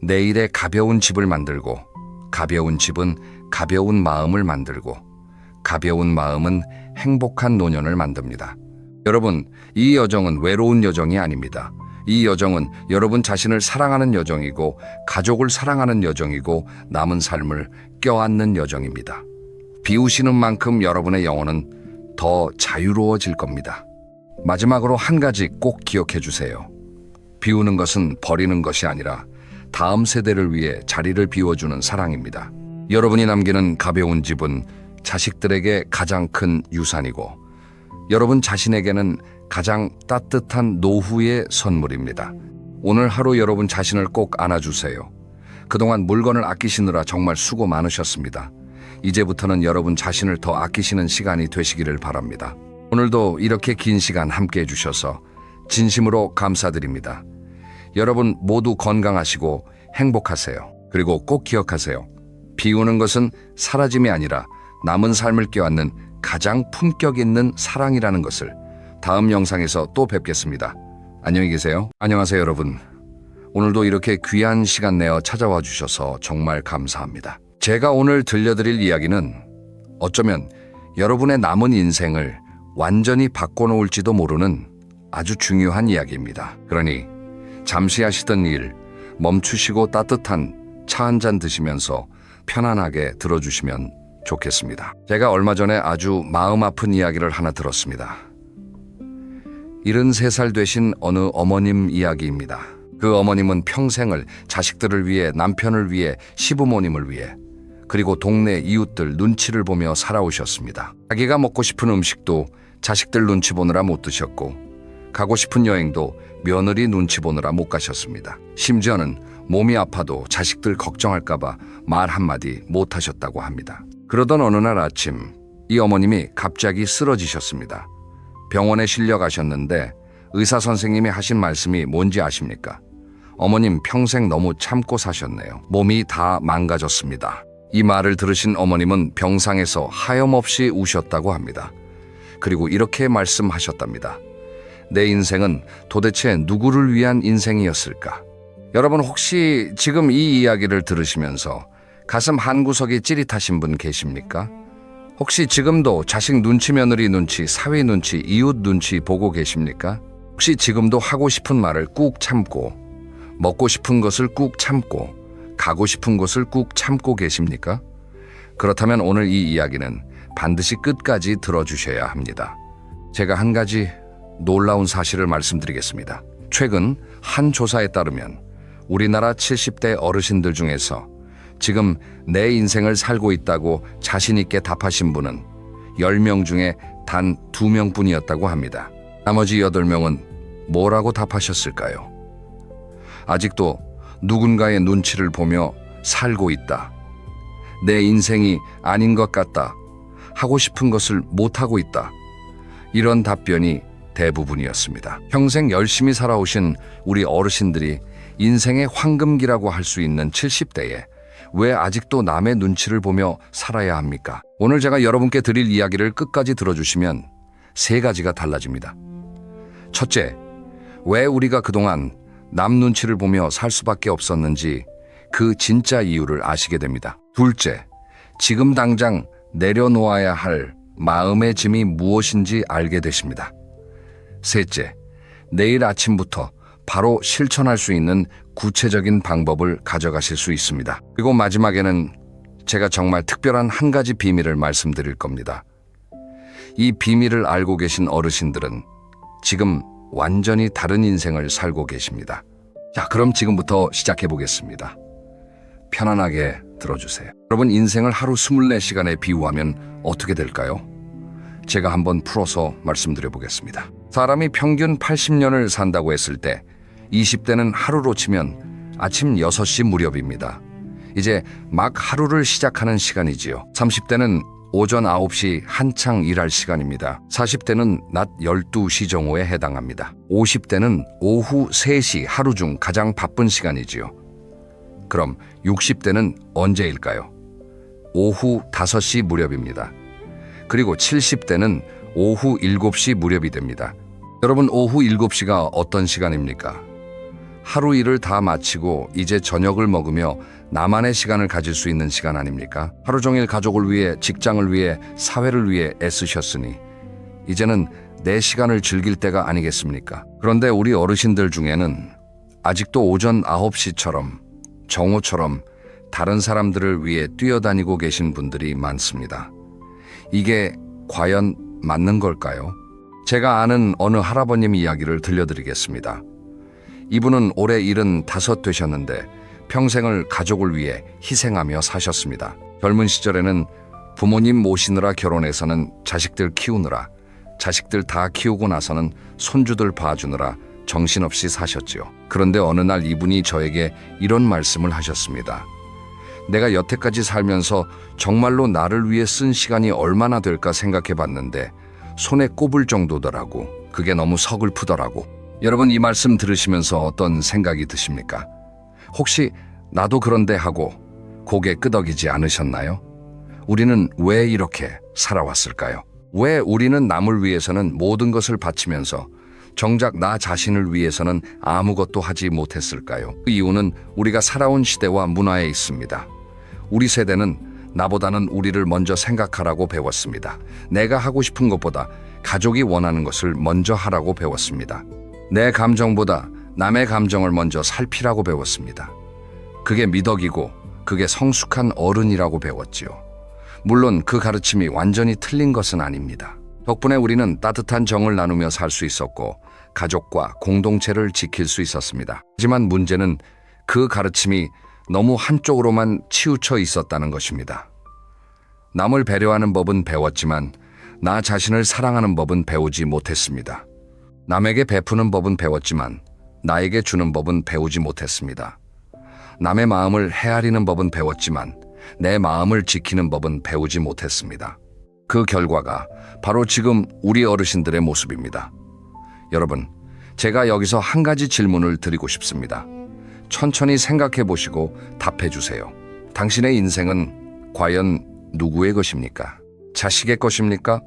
내일의 가벼운 집을 만들고, 가벼운 집은 가벼운 마음을 만들고, 가벼운 마음은 행복한 노년을 만듭니다. 여러분, 이 여정은 외로운 여정이 아닙니다. 이 여정은 여러분 자신을 사랑하는 여정이고, 가족을 사랑하는 여정이고, 남은 삶을 껴안는 여정입니다. 비우시는 만큼 여러분의 영혼은 더 자유로워질 겁니다. 마지막으로 한 가지 꼭 기억해 주세요. 비우는 것은 버리는 것이 아니라 다음 세대를 위해 자리를 비워주는 사랑입니다. 여러분이 남기는 가벼운 집은 자식들에게 가장 큰 유산이고, 여러분 자신에게는 가장 따뜻한 노후의 선물입니다. 오늘 하루 여러분 자신을 꼭 안아주세요. 그동안 물건을 아끼시느라 정말 수고 많으셨습니다. 이제부터는 여러분 자신을 더 아끼시는 시간이 되시기를 바랍니다. 오늘도 이렇게 긴 시간 함께 해주셔서 진심으로 감사드립니다. 여러분 모두 건강하시고 행복하세요. 그리고 꼭 기억하세요. 비우는 것은 사라짐이 아니라 남은 삶을 껴안는 가장 품격 있는 사랑이라는 것을. 다음 영상에서 또 뵙겠습니다. 안녕히 계세요. 안녕하세요, 여러분. 오늘도 이렇게 귀한 시간 내어 찾아와 주셔서 정말 감사합니다. 제가 오늘 들려드릴 이야기는 어쩌면 여러분의 남은 인생을 완전히 바꿔놓을지도 모르는 아주 중요한 이야기입니다. 그러니 잠시 하시던 일 멈추시고 따뜻한 차 한 잔 드시면서 편안하게 들어주시면 좋겠습니다. 제가 얼마 전에 아주 마음 아픈 이야기를 하나 들었습니다. 73살 되신 어느 어머님 이야기입니다. 그 어머님은 평생을 자식들을 위해, 남편을 위해, 시부모님을 위해 그리고 동네 이웃들 눈치를 보며 살아오셨습니다. 자기가 먹고 싶은 음식도 자식들 눈치 보느라 못 드셨고, 가고 싶은 여행도 며느리 눈치 보느라 못 가셨습니다. 심지어는 몸이 아파도 자식들 걱정할까봐 말 한마디 못 하셨다고 합니다. 그러던 어느 날 아침, 이 어머님이 갑자기 쓰러지셨습니다. 병원에 실려 가셨는데 의사 선생님이 하신 말씀이 뭔지 아십니까? 어머님 평생 너무 참고 사셨네요. 몸이 다 망가졌습니다. 이 말을 들으신 어머님은 병상에서 하염없이 우셨다고 합니다. 그리고 이렇게 말씀하셨답니다. 내 인생은 도대체 누구를 위한 인생이었을까? 여러분, 혹시 지금 이 이야기를 들으시면서 가슴 한구석이 찌릿하신 분 계십니까? 혹시 지금도 자식 눈치, 며느리 눈치, 사위 눈치, 이웃 눈치 보고 계십니까? 혹시 지금도 하고 싶은 말을 꾹 참고, 먹고 싶은 것을 꾹 참고, 가고 싶은 곳을 꾹 참고 계십니까? 그렇다면 오늘 이 이야기는 반드시 끝까지 들어주셔야 합니다. 제가 한 가지 놀라운 사실을 말씀드리겠습니다. 최근 한 조사에 따르면 우리나라 70대 어르신들 중에서 지금 내 인생을 살고 있다고 자신 있게 답하신 분은 10명 중에 단 2명뿐이었다고 합니다. 나머지 8명은 뭐라고 답하셨을까요? 아직도 누군가의 눈치를 보며 살고 있다. 내 인생이 아닌 것 같다. 하고 싶은 것을 못하고 있다. 이런 답변이 대부분이었습니다. 평생 열심히 살아오신 우리 어르신들이 인생의 황금기라고 할 수 있는 70대에 왜 아직도 남의 눈치를 보며 살아야 합니까? 오늘 제가 여러분께 드릴 이야기를 끝까지 들어주시면 3가지가 달라집니다. 첫째, 왜 우리가 그동안 남 눈치를 보며 살 수밖에 없었는지 그 진짜 이유를 아시게 됩니다. 둘째, 지금 당장 내려놓아야 할 마음의 짐이 무엇인지 알게 되십니다. 셋째, 내일 아침부터 바로 실천할 수 있는 구체적인 방법을 가져가실 수 있습니다. 그리고 마지막에는 제가 정말 특별한 한 가지 비밀을 말씀드릴 겁니다. 이 비밀을 알고 계신 어르신들은 지금 완전히 다른 인생을 살고 계십니다. 자, 그럼 지금부터 시작해 보겠습니다. 편안하게 들어주세요. 여러분, 인생을 하루 24시간에 비유하면 어떻게 될까요? 제가 한번 풀어서 말씀드려 보겠습니다. 사람이 평균 80년을 산다고 했을 때 20대는 하루로 치면 아침 6시 무렵입니다. 이제 막 하루를 시작하는 시간이지요. 30대는 오전 9시 한창 일할 시간입니다. 40대는 낮 12시 정오에 해당합니다. 50대는 오후 3시 하루 중 가장 바쁜 시간이지요. 그럼 60대는 언제일까요? 오후 5시 무렵입니다. 그리고 70대는 오후 7시 무렵이 됩니다. 여러분, 오후 7시가 어떤 시간입니까? 하루 일을 다 마치고 이제 저녁을 먹으며 나만의 시간을 가질 수 있는 시간 아닙니까? 하루 종일 가족을 위해, 직장을 위해, 사회를 위해 애쓰셨으니 이제는 내 시간을 즐길 때가 아니겠습니까? 그런데 우리 어르신들 중에는 아직도 오전 9시처럼, 정오처럼 다른 사람들을 위해 뛰어다니고 계신 분들이 많습니다. 이게 과연 맞는 걸까요? 제가 아는 어느 할아버님 이야기를 들려드리겠습니다. 이분은 올해 75 되셨는데 평생을 가족을 위해 희생하며 사셨습니다. 젊은 시절에는 부모님 모시느라 결혼해서는 자식들 키우느라, 자식들 다 키우고 나서는 손주들 봐주느라 정신없이 사셨지요. 그런데 어느 날 이분이 저에게 이런 말씀을 하셨습니다. 내가 여태까지 살면서 정말로 나를 위해 쓴 시간이 얼마나 될까 생각해 봤는데 손에 꼽을 정도더라고. 그게 너무 서글프더라고. 여러분, 이 말씀 들으시면서 어떤 생각이 드십니까? 혹시 나도 그런데 하고 고개 끄덕이지 않으셨나요? 우리는 왜 이렇게 살아왔을까요? 왜 우리는 남을 위해서는 모든 것을 바치면서 정작 나 자신을 위해서는 아무것도 하지 못했을까요? 그 이유는 우리가 살아온 시대와 문화에 있습니다. 우리 세대는 나보다는 우리를 먼저 생각하라고 배웠습니다. 내가 하고 싶은 것보다 가족이 원하는 것을 먼저 하라고 배웠습니다. 내 감정보다 남의 감정을 먼저 살피라고 배웠습니다. 그게 미덕이고 그게 성숙한 어른이라고 배웠지요. 물론 그 가르침이 완전히 틀린 것은 아닙니다. 덕분에 우리는 따뜻한 정을 나누며 살 수 있었고 가족과 공동체를 지킬 수 있었습니다. 하지만 문제는 그 가르침이 너무 한쪽으로만 치우쳐 있었다는 것입니다. 남을 배려하는 법은 배웠지만 나 자신을 사랑하는 법은 배우지 못했습니다. 남에게 베푸는 법은 배웠지만 나에게 주는 법은 배우지 못했습니다. 남의 마음을 헤아리는 법은 배웠지만 내 마음을 지키는 법은 배우지 못했습니다. 그 결과가 바로 지금 우리 어르신들의 모습입니다. 여러분, 제가 여기서 한 가지 질문을 드리고 싶습니다. 천천히 생각해 보시고 답해 주세요. 당신의 인생은 과연 누구의 것입니까? 자식의 것입니까?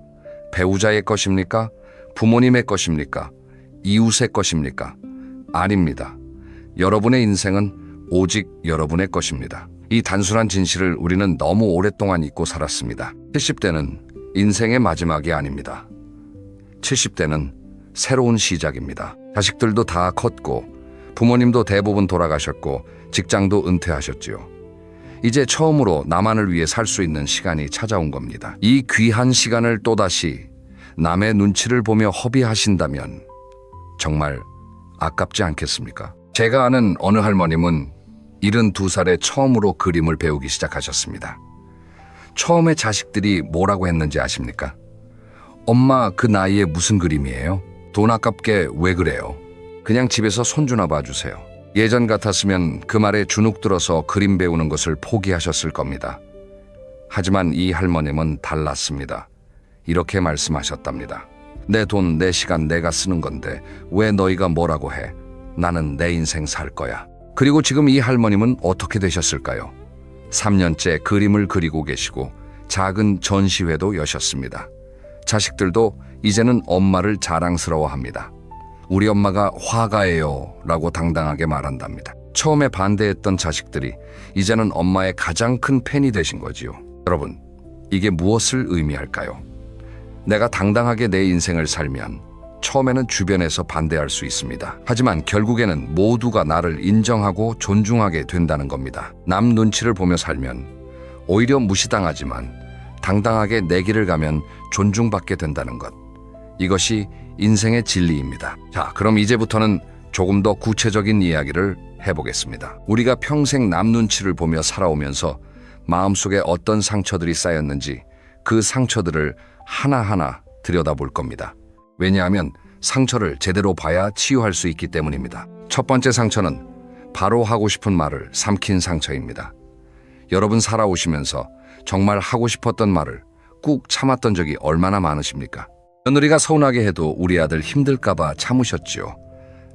배우자의 것입니까? 부모님의 것입니까? 이웃의 것입니까? 아닙니다. 여러분의 인생은 오직 여러분의 것입니다. 이 단순한 진실을 우리는 너무 오랫동안 잊고 살았습니다. 70대는 인생의 마지막이 아닙니다. 70대는 새로운 시작입니다. 자식들도 다 컸고 부모님도 대부분 돌아가셨고 직장도 은퇴하셨지요. 이제 처음으로 나만을 위해 살 수 있는 시간이 찾아온 겁니다. 이 귀한 시간을 또다시 남의 눈치를 보며 허비하신다면 정말 아깝지 않겠습니까? 제가 아는 어느 할머님은 72살에 처음으로 그림을 배우기 시작하셨습니다. 처음에 자식들이 뭐라고 했는지 아십니까? 엄마, 그 나이에 무슨 그림이에요? 돈 아깝게 왜 그래요? 그냥 집에서 손주나 봐주세요. 예전 같았으면 그 말에 주눅 들어서 그림 배우는 것을 포기하셨을 겁니다. 하지만 이 할머님은 달랐습니다. 이렇게 말씀하셨답니다. 내 돈, 내 시간 내가 쓰는 건데 왜 너희가 뭐라고 해? 나는 내 인생 살 거야. 그리고 지금 이 할머님은 어떻게 되셨을까요? 3년째 그림을 그리고 계시고 작은 전시회도 여셨습니다. 자식들도 이제는 엄마를 자랑스러워합니다. 우리 엄마가 화가예요 라고 당당하게 말한답니다. 처음에 반대했던 자식들이 이제는 엄마의 가장 큰 팬이 되신 거지요. 여러분, 이게 무엇을 의미할까요? 내가 당당하게 내 인생을 살면 처음에는 주변에서 반대할 수 있습니다. 하지만 결국에는 모두가 나를 인정하고 존중하게 된다는 겁니다. 남 눈치를 보며 살면 오히려 무시당하지만 당당하게 내 길을 가면 존중받게 된다는 것. 이것이 인생의 진리입니다. 자, 그럼 이제부터는 조금 더 구체적인 이야기를 해보겠습니다. 우리가 평생 남 눈치를 보며 살아오면서 마음속에 어떤 상처들이 쌓였는지 그 상처들을 하나하나 들여다볼 겁니다. 왜냐하면 상처를 제대로 봐야 치유할 수 있기 때문입니다. 첫 번째 상처는 바로 하고 싶은 말을 삼킨 상처입니다. 여러분 살아오시면서 정말 하고 싶었던 말을 꾹 참았던 적이 얼마나 많으십니까? 며느리가 서운하게 해도 우리 아들 힘들까봐 참으셨지요.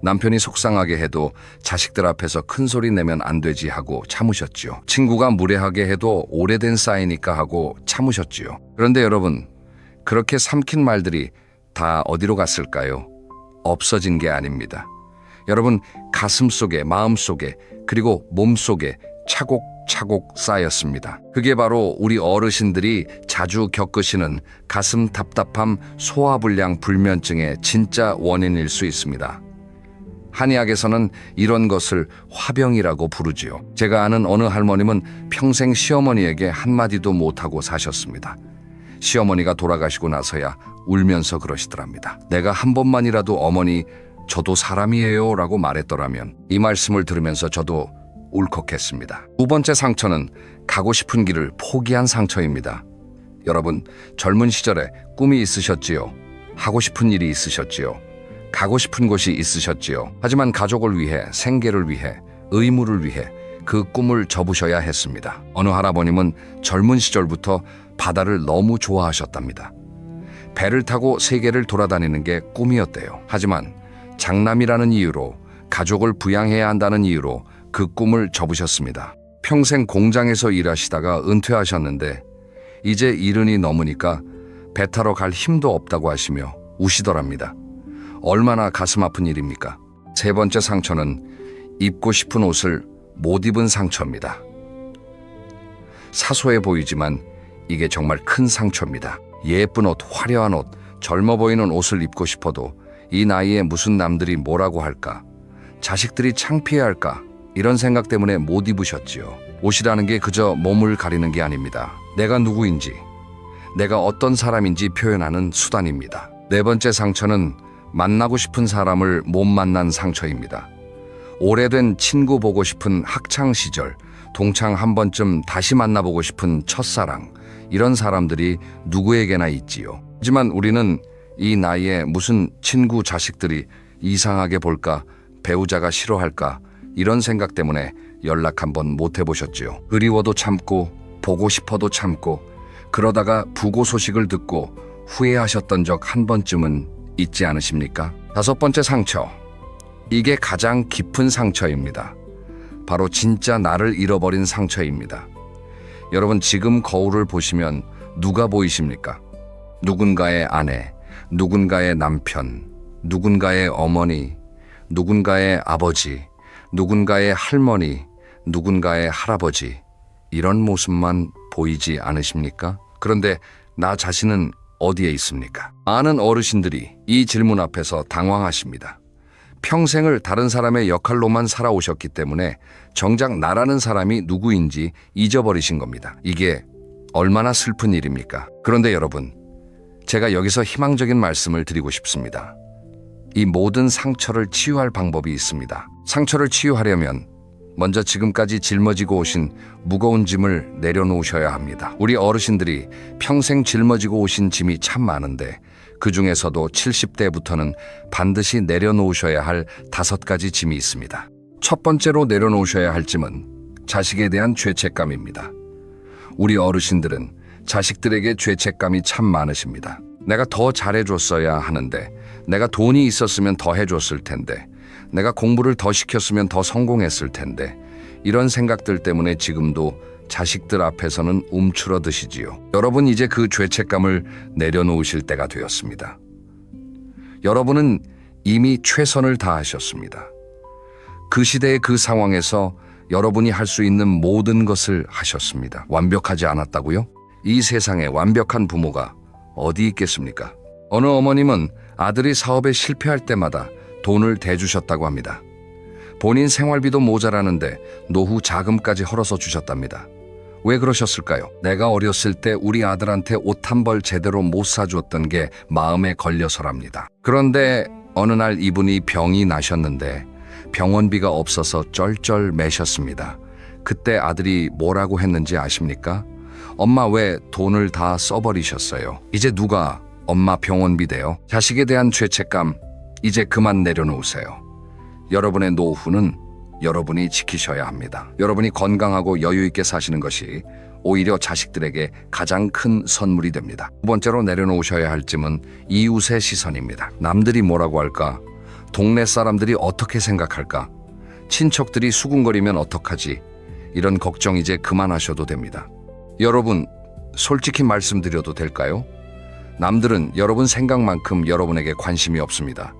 남편이 속상하게 해도 자식들 앞에서 큰 소리 내면 안 되지 하고 참으셨지요. 친구가 무례하게 해도 오래된 사이니까 하고 참으셨지요. 그런데 여러분, 그렇게 삼킨 말들이 다 어디로 갔을까요? 없어진 게 아닙니다. 여러분, 가슴속에, 마음속에, 그리고 몸속에 차곡차곡 쌓였습니다. 그게 바로 우리 어르신들이 자주 겪으시는 가슴 답답함, 소화불량 불면증의 진짜 원인일 수 있습니다. 한의학에서는 이런 것을 화병이라고 부르지요. 제가 아는 어느 할머님은 평생 시어머니에게 한마디도 못하고 사셨습니다. 시어머니가 돌아가시고 나서야 울면서 그러시더랍니다. 내가 한 번만이라도 어머니, 저도 사람이에요 라고 말했더라면. 이 말씀을 들으면서 저도 울컥했습니다. 두 번째 상처는 가고 싶은 길을 포기한 상처입니다. 여러분, 젊은 시절에 꿈이 있으셨지요? 하고 싶은 일이 있으셨지요? 가고 싶은 곳이 있으셨지요? 하지만 가족을 위해, 생계를 위해, 의무를 위해 그 꿈을 접으셔야 했습니다. 어느 할아버님은 젊은 시절부터 바다를 너무 좋아하셨답니다. 배를 타고 세계를 돌아다니는 게 꿈이었대요. 하지만 장남이라는 이유로, 가족을 부양해야 한다는 이유로 그 꿈을 접으셨습니다. 평생 공장에서 일하시다가 은퇴하셨는데 이제 70이 넘으니까 배 타러 갈 힘도 없다고 하시며 우시더랍니다. 얼마나 가슴 아픈 일입니까? 세 번째 상처는 입고 싶은 옷을 못 입은 상처입니다. 사소해 보이지만 이게 정말 큰 상처입니다. 예쁜 옷, 화려한 옷, 젊어 보이는 옷을 입고 싶어도 이 나이에 무슨 남들이 뭐라고 할까? 자식들이 창피해할까? 이런 생각 때문에 못 입으셨지요. 옷이라는 게 그저 몸을 가리는 게 아닙니다. 내가 누구인지, 내가 어떤 사람인지 표현하는 수단입니다. 네 번째 상처는 만나고 싶은 사람을 못 만난 상처입니다. 오래된 친구 보고 싶은 학창시절, 동창 한 번쯤 다시 만나보고 싶은 첫사랑, 이런 사람들이 누구에게나 있지요. 하지만 우리는 이 나이에 무슨 친구 자식들이 이상하게 볼까, 배우자가 싫어할까, 이런 생각 때문에 연락 한번 못 해보셨지요. 그리워도 참고 보고 싶어도 참고 그러다가 부고 소식을 듣고 후회하셨던 적 한 번쯤은 있지 않으십니까? 다섯 번째 상처. 이게 가장 깊은 상처입니다. 바로 진짜 나를 잃어버린 상처입니다. 여러분, 지금 거울을 보시면 누가 보이십니까? 누군가의 아내, 누군가의 남편, 누군가의 어머니, 누군가의 아버지, 누군가의 할머니, 누군가의 할아버지, 이런 모습만 보이지 않으십니까? 그런데 나 자신은 어디에 있습니까? 많은 어르신들이 이 질문 앞에서 당황하십니다. 평생을 다른 사람의 역할로만 살아오셨기 때문에 정작 나라는 사람이 누구인지 잊어버리신 겁니다. 이게 얼마나 슬픈 일입니까? 그런데 여러분, 제가 여기서 희망적인 말씀을 드리고 싶습니다. 이 모든 상처를 치유할 방법이 있습니다. 상처를 치유하려면 먼저 지금까지 짊어지고 오신 무거운 짐을 내려놓으셔야 합니다. 우리 어르신들이 평생 짊어지고 오신 짐이 참 많은데 그 중에서도 70대부터는 반드시 내려놓으셔야 할 5가지 짐이 있습니다. 첫 번째로 내려놓으셔야 할 짐은 자식에 대한 죄책감입니다. 우리 어르신들은 자식들에게 죄책감이 참 많으십니다. 내가 더 잘해줬어야 하는데, 내가 돈이 있었으면 더 해줬을 텐데, 내가 공부를 더 시켰으면 더 성공했을 텐데, 이런 생각들 때문에 지금도 자식들 앞에서는 움츠러드시지요. 여러분, 이제 그 죄책감을 내려놓으실 때가 되었습니다. 여러분은 이미 최선을 다하셨습니다. 그 시대의 그 상황에서 여러분이 할 수 있는 모든 것을 하셨습니다. 완벽하지 않았다고요? 이 세상에 완벽한 부모가 어디 있겠습니까? 어느 어머님은 아들이 사업에 실패할 때마다 돈을 대주셨다고 합니다. 본인 생활비도 모자라는데 노후 자금까지 헐어서 주셨답니다. 왜 그러셨을까요? 내가 어렸을 때 우리 아들한테 옷 한 벌 제대로 못 사주었던 게 마음에 걸려서랍니다. 그런데 어느 날 이분이 병이 나셨는데 병원비가 없어서 쩔쩔 매셨습니다. 그때 아들이 뭐라고 했는지 아십니까? 엄마, 왜 돈을 다 써버리셨어요? 이제 누가 엄마 병원비 대요? 자식에 대한 죄책감 이제 그만 내려놓으세요. 여러분의 노후는 여러분이 지키셔야 합니다. 여러분이 건강하고 여유 있게 사시는 것이 오히려 자식들에게 가장 큰 선물이 됩니다. 두 번째로 내려놓으셔야 할 짐은 이웃의 시선입니다. 남들이 뭐라고 할까? 동네 사람들이 어떻게 생각할까? 친척들이 수군거리면 어떡하지? 이런 걱정 이제 그만하셔도 됩니다. 여러분, 솔직히 말씀드려도 될까요? 남들은 여러분 생각만큼 여러분에게 관심이 없습니다.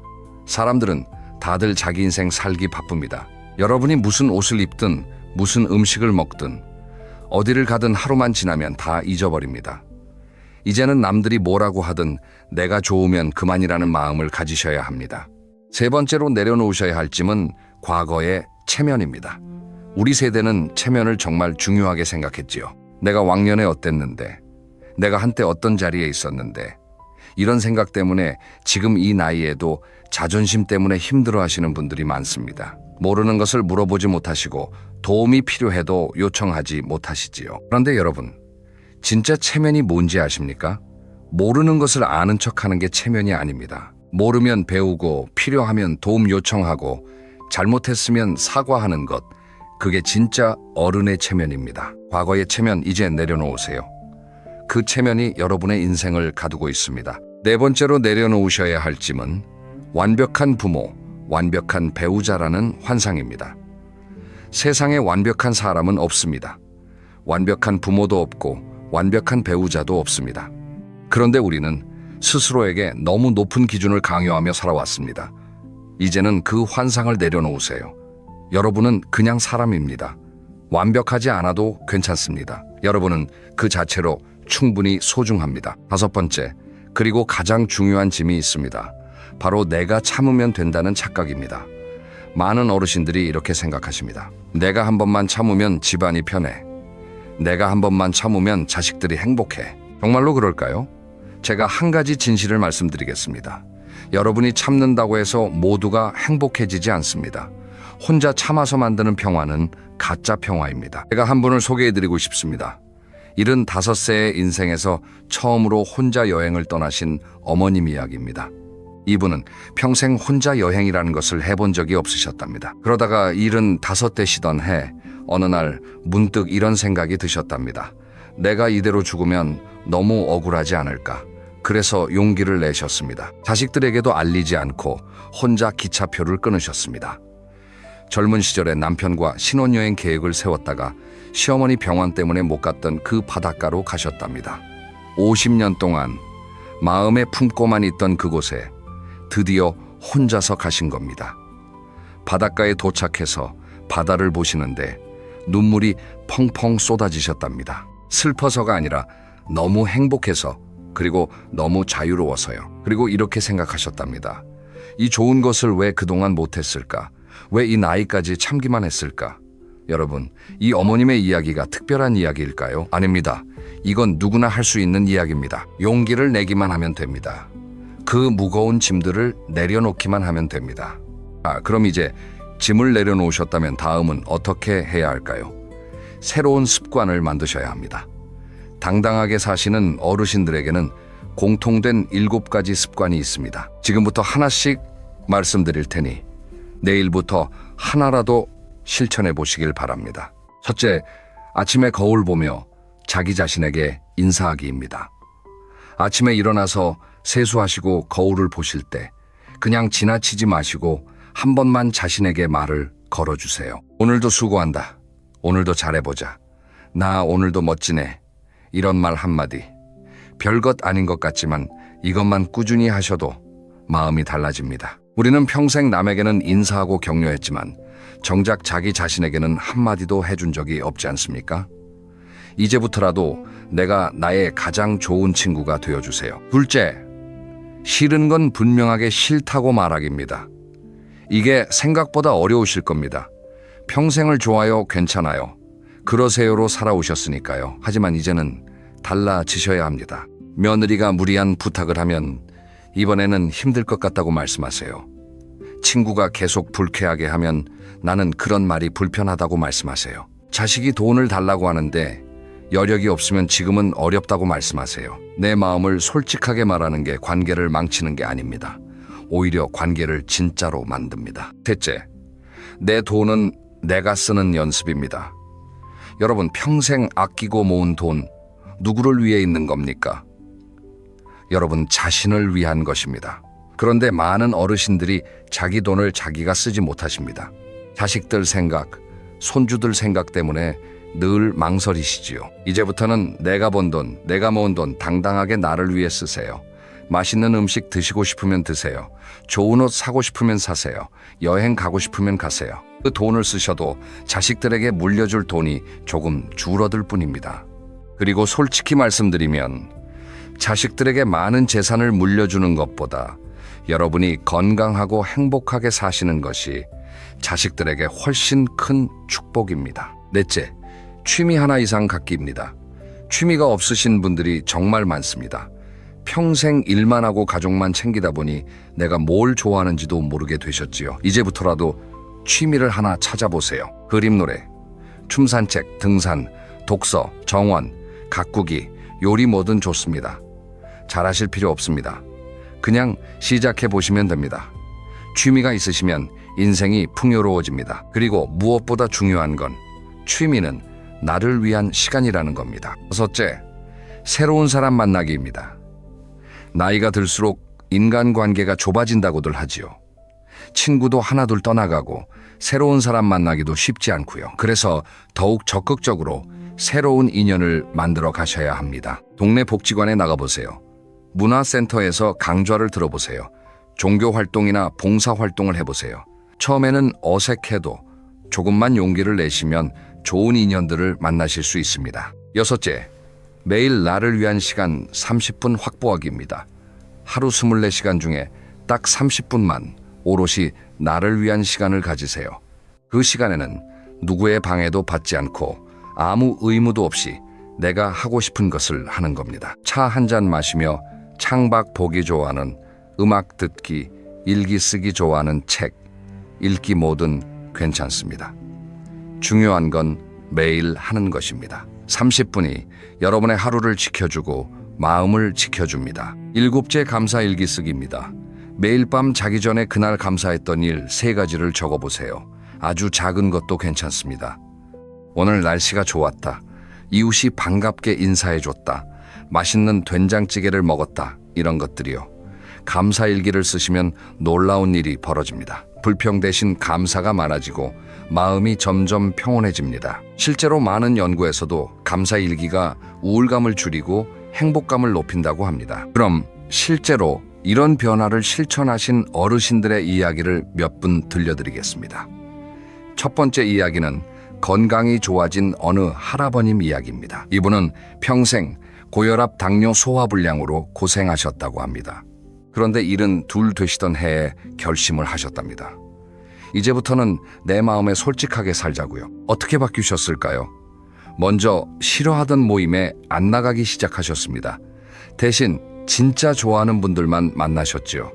사람들은 다들 자기 인생 살기 바쁩니다. 여러분이 무슨 옷을 입든 무슨 음식을 먹든 어디를 가든 하루만 지나면 다 잊어버립니다. 이제는 남들이 뭐라고 하든 내가 좋으면 그만이라는 마음을 가지셔야 합니다. 세 번째로 내려놓으셔야 할 짐은 과거의 체면입니다. 우리 세대는 체면을 정말 중요하게 생각했지요. 내가 왕년에 어땠는데, 내가 한때 어떤 자리에 있었는데, 이런 생각 때문에 지금 이 나이에도 자존심 때문에 힘들어하시는 분들이 많습니다. 모르는 것을 물어보지 못하시고 도움이 필요해도 요청하지 못하시지요. 그런데 여러분, 진짜 체면이 뭔지 아십니까? 모르는 것을 아는 척하는 게 체면이 아닙니다. 모르면 배우고 필요하면 도움 요청하고 잘못했으면 사과하는 것, 그게 진짜 어른의 체면입니다. 과거의 체면 이제 내려놓으세요. 그 체면이 여러분의 인생을 가두고 있습니다. 네 번째로 내려놓으셔야 할 짐은 완벽한 부모, 완벽한 배우자라는 환상입니다. 세상에 완벽한 사람은 없습니다. 완벽한 부모도 없고 완벽한 배우자도 없습니다. 그런데 우리는 스스로에게 너무 높은 기준을 강요하며 살아왔습니다. 이제는 그 환상을 내려놓으세요. 여러분은 그냥 사람입니다. 완벽하지 않아도 괜찮습니다. 여러분은 그 자체로 충분히 소중합니다. 다섯 번째, 그리고 가장 중요한 짐이 있습니다. 바로 내가 참으면 된다는 착각입니다. 많은 어르신들이 이렇게 생각하십니다. 내가 한 번만 참으면 집안이 편해. 내가 한 번만 참으면 자식들이 행복해. 정말로 그럴까요? 제가 한 가지 진실을 말씀드리겠습니다. 여러분이 참는다고 해서 모두가 행복해지지 않습니다. 혼자 참아서 만드는 평화는 가짜 평화입니다. 제가 한 분을 소개해드리고 싶습니다. 75세의 인생에서 처음으로 혼자 여행을 떠나신 어머님 이야기입니다. 이분은 평생 혼자 여행이라는 것을 해본 적이 없으셨답니다. 그러다가 75되시던 해 어느 날 문득 이런 생각이 드셨답니다. 내가 이대로 죽으면 너무 억울하지 않을까. 그래서 용기를 내셨습니다. 자식들에게도 알리지 않고 혼자 기차표를 끊으셨습니다. 젊은 시절에 남편과 신혼여행 계획을 세웠다가 시어머니 병원 때문에 못 갔던 그 바닷가로 가셨답니다. 50년 동안 마음에 품고만 있던 그곳에 드디어 혼자서 가신 겁니다. 바닷가에 도착해서 바다를 보시는데 눈물이 펑펑 쏟아지셨답니다. 슬퍼서가 아니라 너무 행복해서, 그리고 너무 자유로워서요. 그리고 이렇게 생각하셨답니다. 이 좋은 것을 왜 그동안 못했을까? 왜 이 나이까지 참기만 했을까? 여러분, 이 어머님의 이야기가 특별한 이야기일까요? 아닙니다. 이건 누구나 할 수 있는 이야기입니다. 용기를 내기만 하면 됩니다. 그 무거운 짐들을 내려놓기만 하면 됩니다. 그럼 이제 짐을 내려놓으셨다면 다음은 어떻게 해야 할까요? 새로운 습관을 만드셔야 합니다. 당당하게 사시는 어르신들에게는 공통된 7가지 습관이 있습니다. 지금부터 하나씩 말씀드릴 테니 내일부터 하나라도 실천해 보시길 바랍니다. 첫째, 아침에 거울 보며 자기 자신에게 인사하기입니다. 아침에 일어나서 세수하시고 거울을 보실 때 그냥 지나치지 마시고 한 번만 자신에게 말을 걸어주세요. 오늘도 수고한다. 오늘도 잘해보자. 나 오늘도 멋지네. 이런 말 한마디. 별것 아닌 것 같지만 이것만 꾸준히 하셔도 마음이 달라집니다. 우리는 평생 남에게는 인사하고 격려했지만 정작 자기 자신에게는 한마디도 해준 적이 없지 않습니까? 이제부터라도 내가 나의 가장 좋은 친구가 되어주세요. 둘째, 싫은 건 분명하게 싫다고 말하기입니다. 이게 생각보다 어려우실 겁니다. 평생을 좋아요, 괜찮아요, 그러세요로 살아오셨으니까요. 하지만 이제는 달라지셔야 합니다. 며느리가 무리한 부탁을 하면 이번에는 힘들 것 같다고 말씀하세요. 친구가 계속 불쾌하게 하면 나는 그런 말이 불편하다고 말씀하세요. 자식이 돈을 달라고 하는데 여력이 없으면 지금은 어렵다고 말씀하세요. 내 마음을 솔직하게 말하는 게 관계를 망치는 게 아닙니다. 오히려 관계를 진짜로 만듭니다. 셋째, 내 돈은 내가 쓰는 연습입니다. 여러분, 평생 아끼고 모은 돈 누구를 위해 있는 겁니까? 여러분 자신을 위한 것입니다. 그런데 많은 어르신들이 자기 돈을 자기가 쓰지 못하십니다. 자식들 생각, 손주들 생각 때문에 늘 망설이시지요. 이제부터는 내가 번 돈, 내가 모은 돈 당당하게 나를 위해 쓰세요. 맛있는 음식 드시고 싶으면 드세요. 좋은 옷 사고 싶으면 사세요. 여행 가고 싶으면 가세요. 그 돈을 쓰셔도 자식들에게 물려줄 돈이 조금 줄어들 뿐입니다. 그리고 솔직히 말씀드리면 자식들에게 많은 재산을 물려주는 것보다 여러분이 건강하고 행복하게 사시는 것이 자식들에게 훨씬 큰 축복입니다. 넷째, 취미 하나 이상 갖기입니다. 취미가 없으신 분들이 정말 많습니다. 평생 일만 하고 가족만 챙기다 보니 내가 뭘 좋아하는지도 모르게 되셨지요. 이제부터라도 취미를 하나 찾아보세요. 그림, 노래, 춤, 산책, 등산, 독서, 정원, 가꾸기, 요리 뭐든 좋습니다. 잘하실 필요 없습니다. 그냥 시작해 보시면 됩니다. 취미가 있으시면 인생이 풍요로워집니다. 그리고 무엇보다 중요한 건 취미는 나를 위한 시간이라는 겁니다. 여섯째, 새로운 사람 만나기입니다. 나이가 들수록 인간관계가 좁아진다고들 하지요. 친구도 하나둘 떠나가고 새로운 사람 만나기도 쉽지 않고요. 그래서 더욱 적극적으로 새로운 인연을 만들어 가셔야 합니다. 동네 복지관에 나가보세요. 문화센터에서 강좌를 들어보세요. 종교활동이나 봉사활동을 해보세요. 처음에는 어색해도 조금만 용기를 내시면 좋은 인연들을 만나실 수 있습니다. 여섯째, 매일 나를 위한 시간 30분 확보하기입니다. 하루 24시간 중에 딱 30분만 오롯이 나를 위한 시간을 가지세요. 그 시간에는 누구의 방해도 받지 않고 아무 의무도 없이 내가 하고 싶은 것을 하는 겁니다. 차 한 잔 마시며 창밖 보기 좋아하는, 음악 듣기, 일기 쓰기 좋아하는 책, 읽기 뭐든 괜찮습니다. 중요한 건 매일 하는 것입니다. 30분이 여러분의 하루를 지켜주고 마음을 지켜줍니다. 7째 감사 일기 쓰기입니다. 매일 밤 자기 전에 그날 감사했던 일 3가지를 적어보세요. 아주 작은 것도 괜찮습니다. 오늘 날씨가 좋았다. 이웃이 반갑게 인사해줬다. 맛있는 된장찌개를 먹었다. 이런 것들이요. 감사 일기를 쓰시면 놀라운 일이 벌어집니다. 불평 대신 감사가 많아지고 마음이 점점 평온해집니다. 실제로 많은 연구에서도 감사 일기가 우울감을 줄이고 행복감을 높인다고 합니다. 그럼 실제로 이런 변화를 실천하신 어르신들의 이야기를 몇 분 들려드리겠습니다. 첫 번째 이야기는 건강이 좋아진 어느 할아버님 이야기입니다. 이분은 평생 고혈압, 당뇨, 소화불량으로 고생하셨다고 합니다. 그런데 72 되시던 해에 결심을 하셨답니다. 이제부터는 내 마음에 솔직하게 살자고요. 어떻게 바뀌셨을까요? 먼저 싫어하던 모임에 안 나가기 시작하셨습니다. 대신 진짜 좋아하는 분들만 만나셨지요.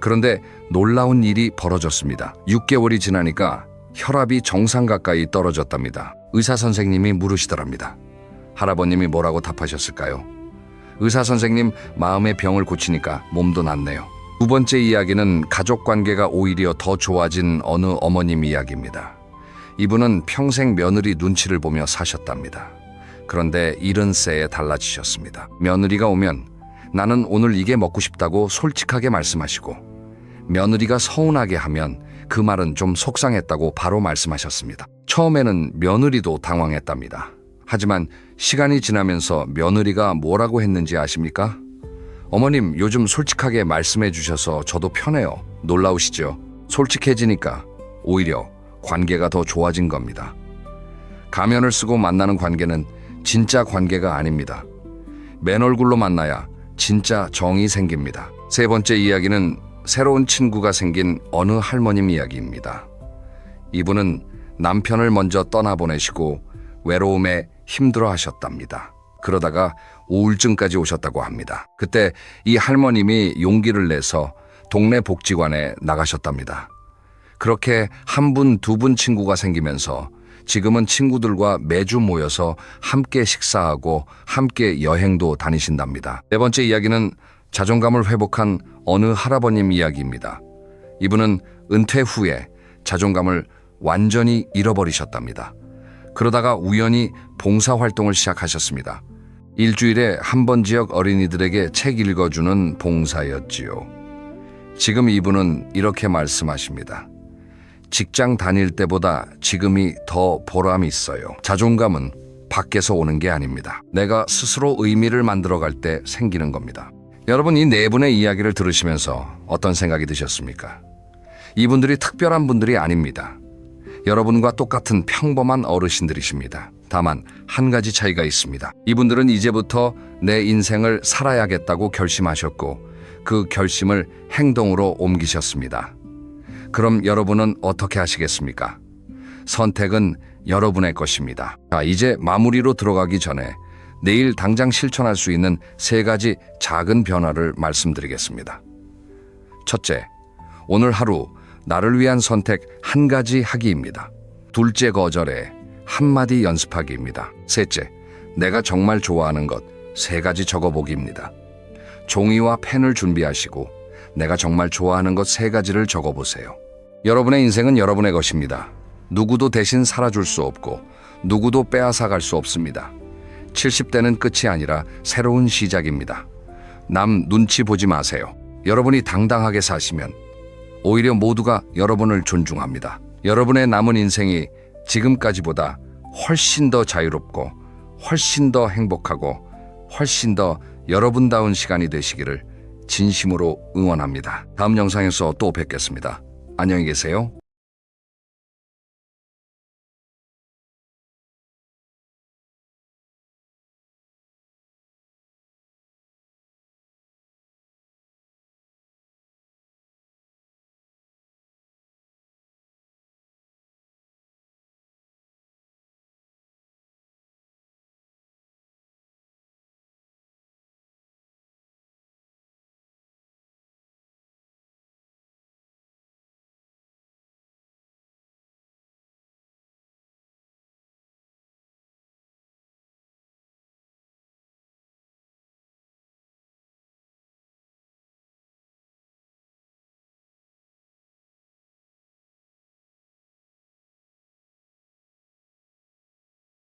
그런데 놀라운 일이 벌어졌습니다. 6개월이 지나니까 혈압이 정상 가까이 떨어졌답니다. 의사 선생님이 물으시더랍니다. 할아버님이 뭐라고 답하셨을까요? 의사 선생님, 마음의 병을 고치니까 몸도 낫네요. 두 번째 이야기는 가족 관계가 오히려 더 좋아진 어느 어머님 이야기입니다. 이분은 평생 며느리 눈치를 보며 사셨답니다. 그런데 70세에 달라지셨습니다. 며느리가 오면 나는 오늘 이게 먹고 싶다고 솔직하게 말씀하시고, 며느리가 서운하게 하면 그 말은 좀 속상했다고 바로 말씀하셨습니다. 처음에는 며느리도 당황했답니다. 하지만 시간이 지나면서 며느리가 뭐라고 했는지 아십니까? 어머님, 요즘 솔직하게 말씀해 주셔서 저도 편해요. 놀라우시죠? 솔직해지니까 오히려 관계가 더 좋아진 겁니다. 가면을 쓰고 만나는 관계는 진짜 관계가 아닙니다. 맨 얼굴로 만나야 진짜 정이 생깁니다. 세 번째 이야기는 새로운 친구가 생긴 어느 할머님 이야기입니다. 이분은 남편을 먼저 떠나보내시고 외로움에 힘들어 하셨답니다. 그러다가 우울증까지 오셨다고 합니다. 그때 이 할머님이 용기를 내서 동네 복지관에 나가셨답니다. 그렇게 한 분, 두 분 친구가 생기면서 지금은 친구들과 매주 모여서 함께 식사하고 함께 여행도 다니신답니다. 네 번째 이야기는 자존감을 회복한 어느 할아버님 이야기입니다. 이분은 은퇴 후에 자존감을 완전히 잃어버리셨답니다. 그러다가 우연히 봉사활동을 시작하셨습니다. 일주일에 한 번 지역 어린이들에게 책 읽어주는 봉사였지요. 지금 이분은 이렇게 말씀하십니다. 직장 다닐 때보다 지금이 더 보람이 있어요. 자존감은 밖에서 오는 게 아닙니다. 내가 스스로 의미를 만들어갈 때 생기는 겁니다. 여러분, 이 네 분의 이야기를 들으시면서 어떤 생각이 드셨습니까? 이분들이 특별한 분들이 아닙니다. 여러분과 똑같은 평범한 어르신들이십니다. 다만 한 가지 차이가 있습니다. 이분들은 이제부터 내 인생을 살아야겠다고 결심하셨고 그 결심을 행동으로 옮기셨습니다. 그럼 여러분은 어떻게 하시겠습니까? 선택은 여러분의 것입니다. 자, 이제 마무리로 들어가기 전에 내일 당장 실천할 수 있는 3가지 작은 변화를 말씀드리겠습니다. 첫째, 오늘 하루 나를 위한 선택 1가지 하기입니다. 둘째, 거절에 한마디 연습하기입니다. 셋째, 내가 정말 좋아하는 것 3가지 적어보기입니다. 종이와 펜을 준비하시고 내가 정말 좋아하는 것 3가지를 적어보세요. 여러분의 인생은 여러분의 것입니다. 누구도 대신 살아줄 수 없고 누구도 빼앗아갈 수 없습니다. 70대는 끝이 아니라 새로운 시작입니다. 남 눈치 보지 마세요. 여러분이 당당하게 사시면 오히려 모두가 여러분을 존중합니다. 여러분의 남은 인생이 지금까지보다 훨씬 더 자유롭고 훨씬 더 행복하고 훨씬 더 여러분다운 시간이 되시기를 진심으로 응원합니다. 다음 영상에서 또 뵙겠습니다. 안녕히 계세요.